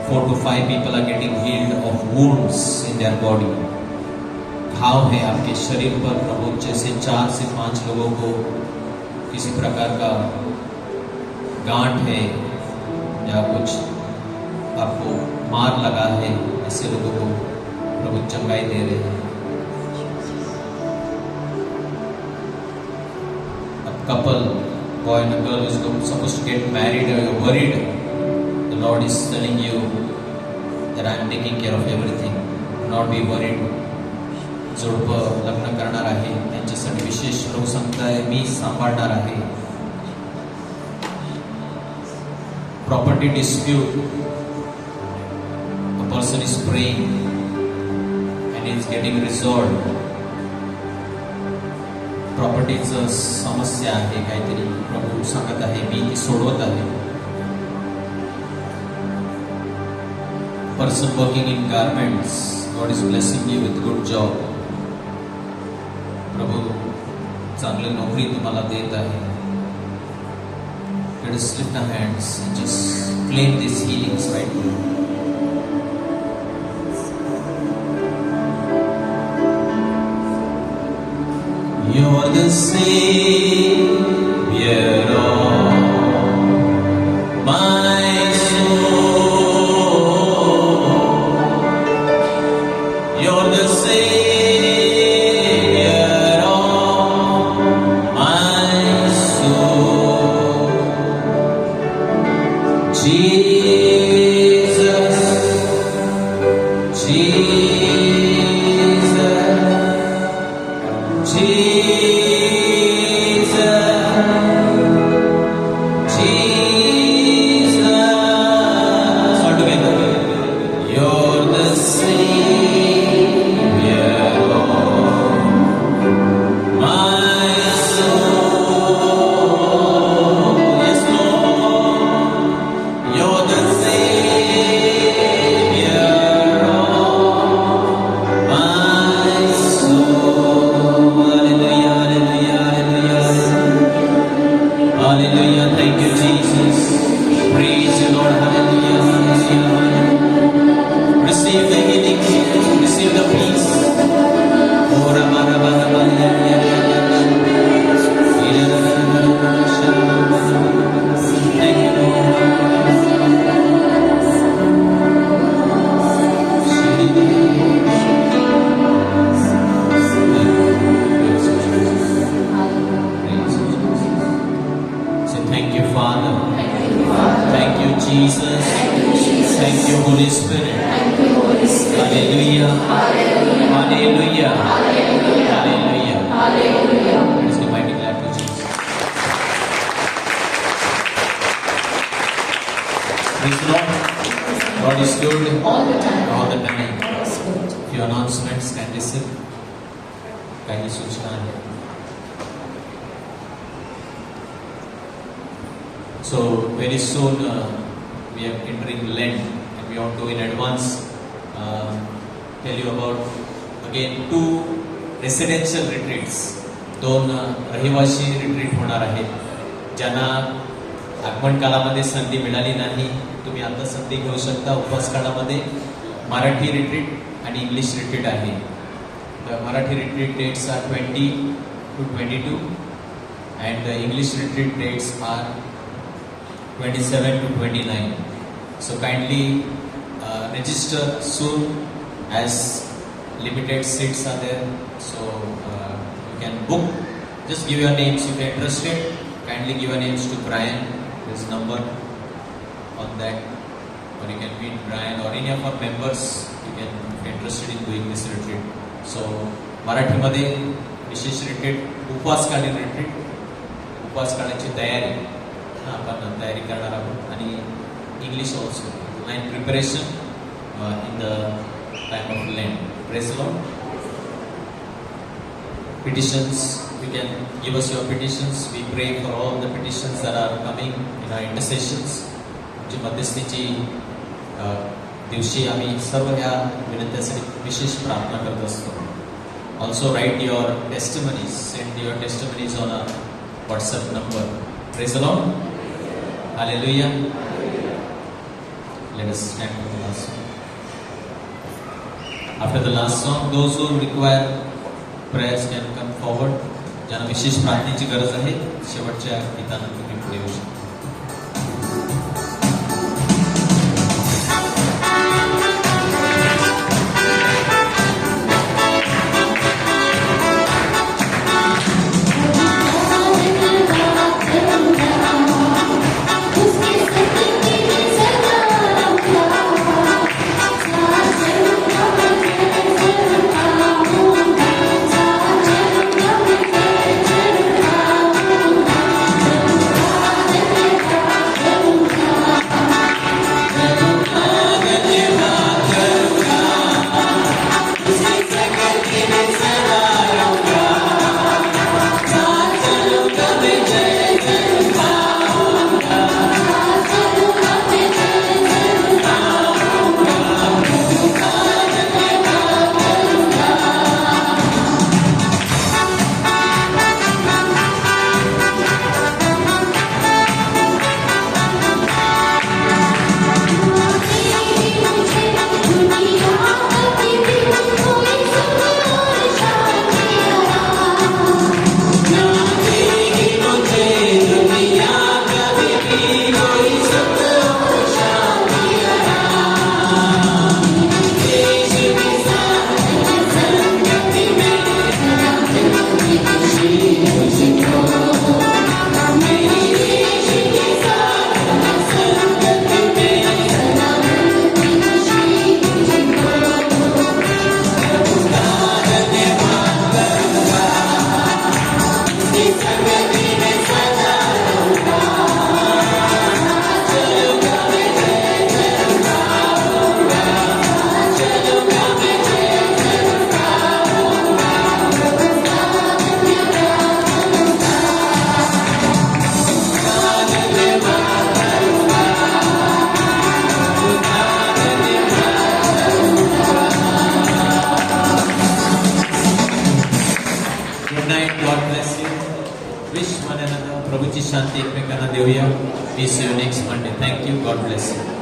4 to 5 people are getting healed of wounds in their body. घाव है आपके शरीर पर प्रभु, जैसे 4 से 5 लोगों को किसी प्रकार का गांठ है या कुछ आपको मार लगा है, ऐसे लोगों को प्रभु चंगाई दे रहे हैं. Couple, boy and a girl is supposed to get married or you're worried, the Lord is telling you that I am taking care of everything. Do not be worried. जोडपं लग्न करणार आहे त्यांच्यासाठी विशेष प्रभू सांगताय मी सांभाळणार आहे. Property dispute, a person is praying and is getting resolved. प्रॉपर्टीचं समस्या आहे काहीतरी, प्रभू सांगत आहे मी ती सोडवत आहे. Person working in garments, God is blessing you with good job. प्रभू चांगली नोकरी तुम्हाला देत आहे. Let us lift our hands and just claim these healings right now. You're the Savior of my soul. You're the Savior of my soul. Jesus, Jesus, Jesus, Jesus. All together. You're the Savior of my soul. Yes, Lord. You're the Savior of my soul. Hallelujah, hallelujah, hallelujah. Hallelujah. Thank you, Jesus. Praise you, Lord. Hallelujah, hallelujah. Receive the healing, receive the peace. Oh, Rama, Rama, Rama, thank you, Lord. Say thank you, Father. Thank you, Jesus. Thank you, Holy Spirit. Hallelujah. Hallelujah. Hallelujah. Let's give mighty clap to Jesus. Praise the Lord. God is good All the time. all the time. God is good. Few announcements can listen. काही सूचना आहे. So very soon we are entering Lent and we want to in advance tell you about again 2 residential retreats. 2 रहिवासी retreat होणार आहेत. ज्यांना आगमन कालामध्ये संधी मिळाली नाही तुम्ही आता संधी घेऊ शकता. उपवास काळामध्ये मराठी रिट्रीट आणि इंग्लिश रिट्रीट आहे. The Marathi retreat dates are 20 to 22 and the English retreat dates are 27 to 29. So kindly register soon as limited seats are there. So you can book. Just give your names if you're interested. Kindly give your names to Brian. There's a number on that. Or you can meet Brian or any of our members. You can if you're interested in doing this retreat. So मराठीमध्ये विशेष retreat, उपवासकालीन retreat, उपवासकाळाची तयारी आपण तयारी करणार आहोत आणि English also line preparation in the time of lent. Praise the Lord. Petitions, you can give us your petitions. We pray for all the petitions that are coming in our intercessions. जी मध्यस्थीची दिवशी आम्ही सर्व ह्या विनंत्यासाठी विशेष प्रार्थना करत असतो. Also write your testimonies. Send your testimonies on our WhatsApp number. Praise the Lord. Hallelujah. Let us stand for the last song. After the last song, those who require prayers can come forward. ज्यांना विशेष प्रार्थनेची गरज आहे शेवटच्या गीतानंतर तुम्ही पुढे येऊ शकता. प्रभूची शांती एकमेकांना देऊया. We see you next Monday. Thank you. God bless you.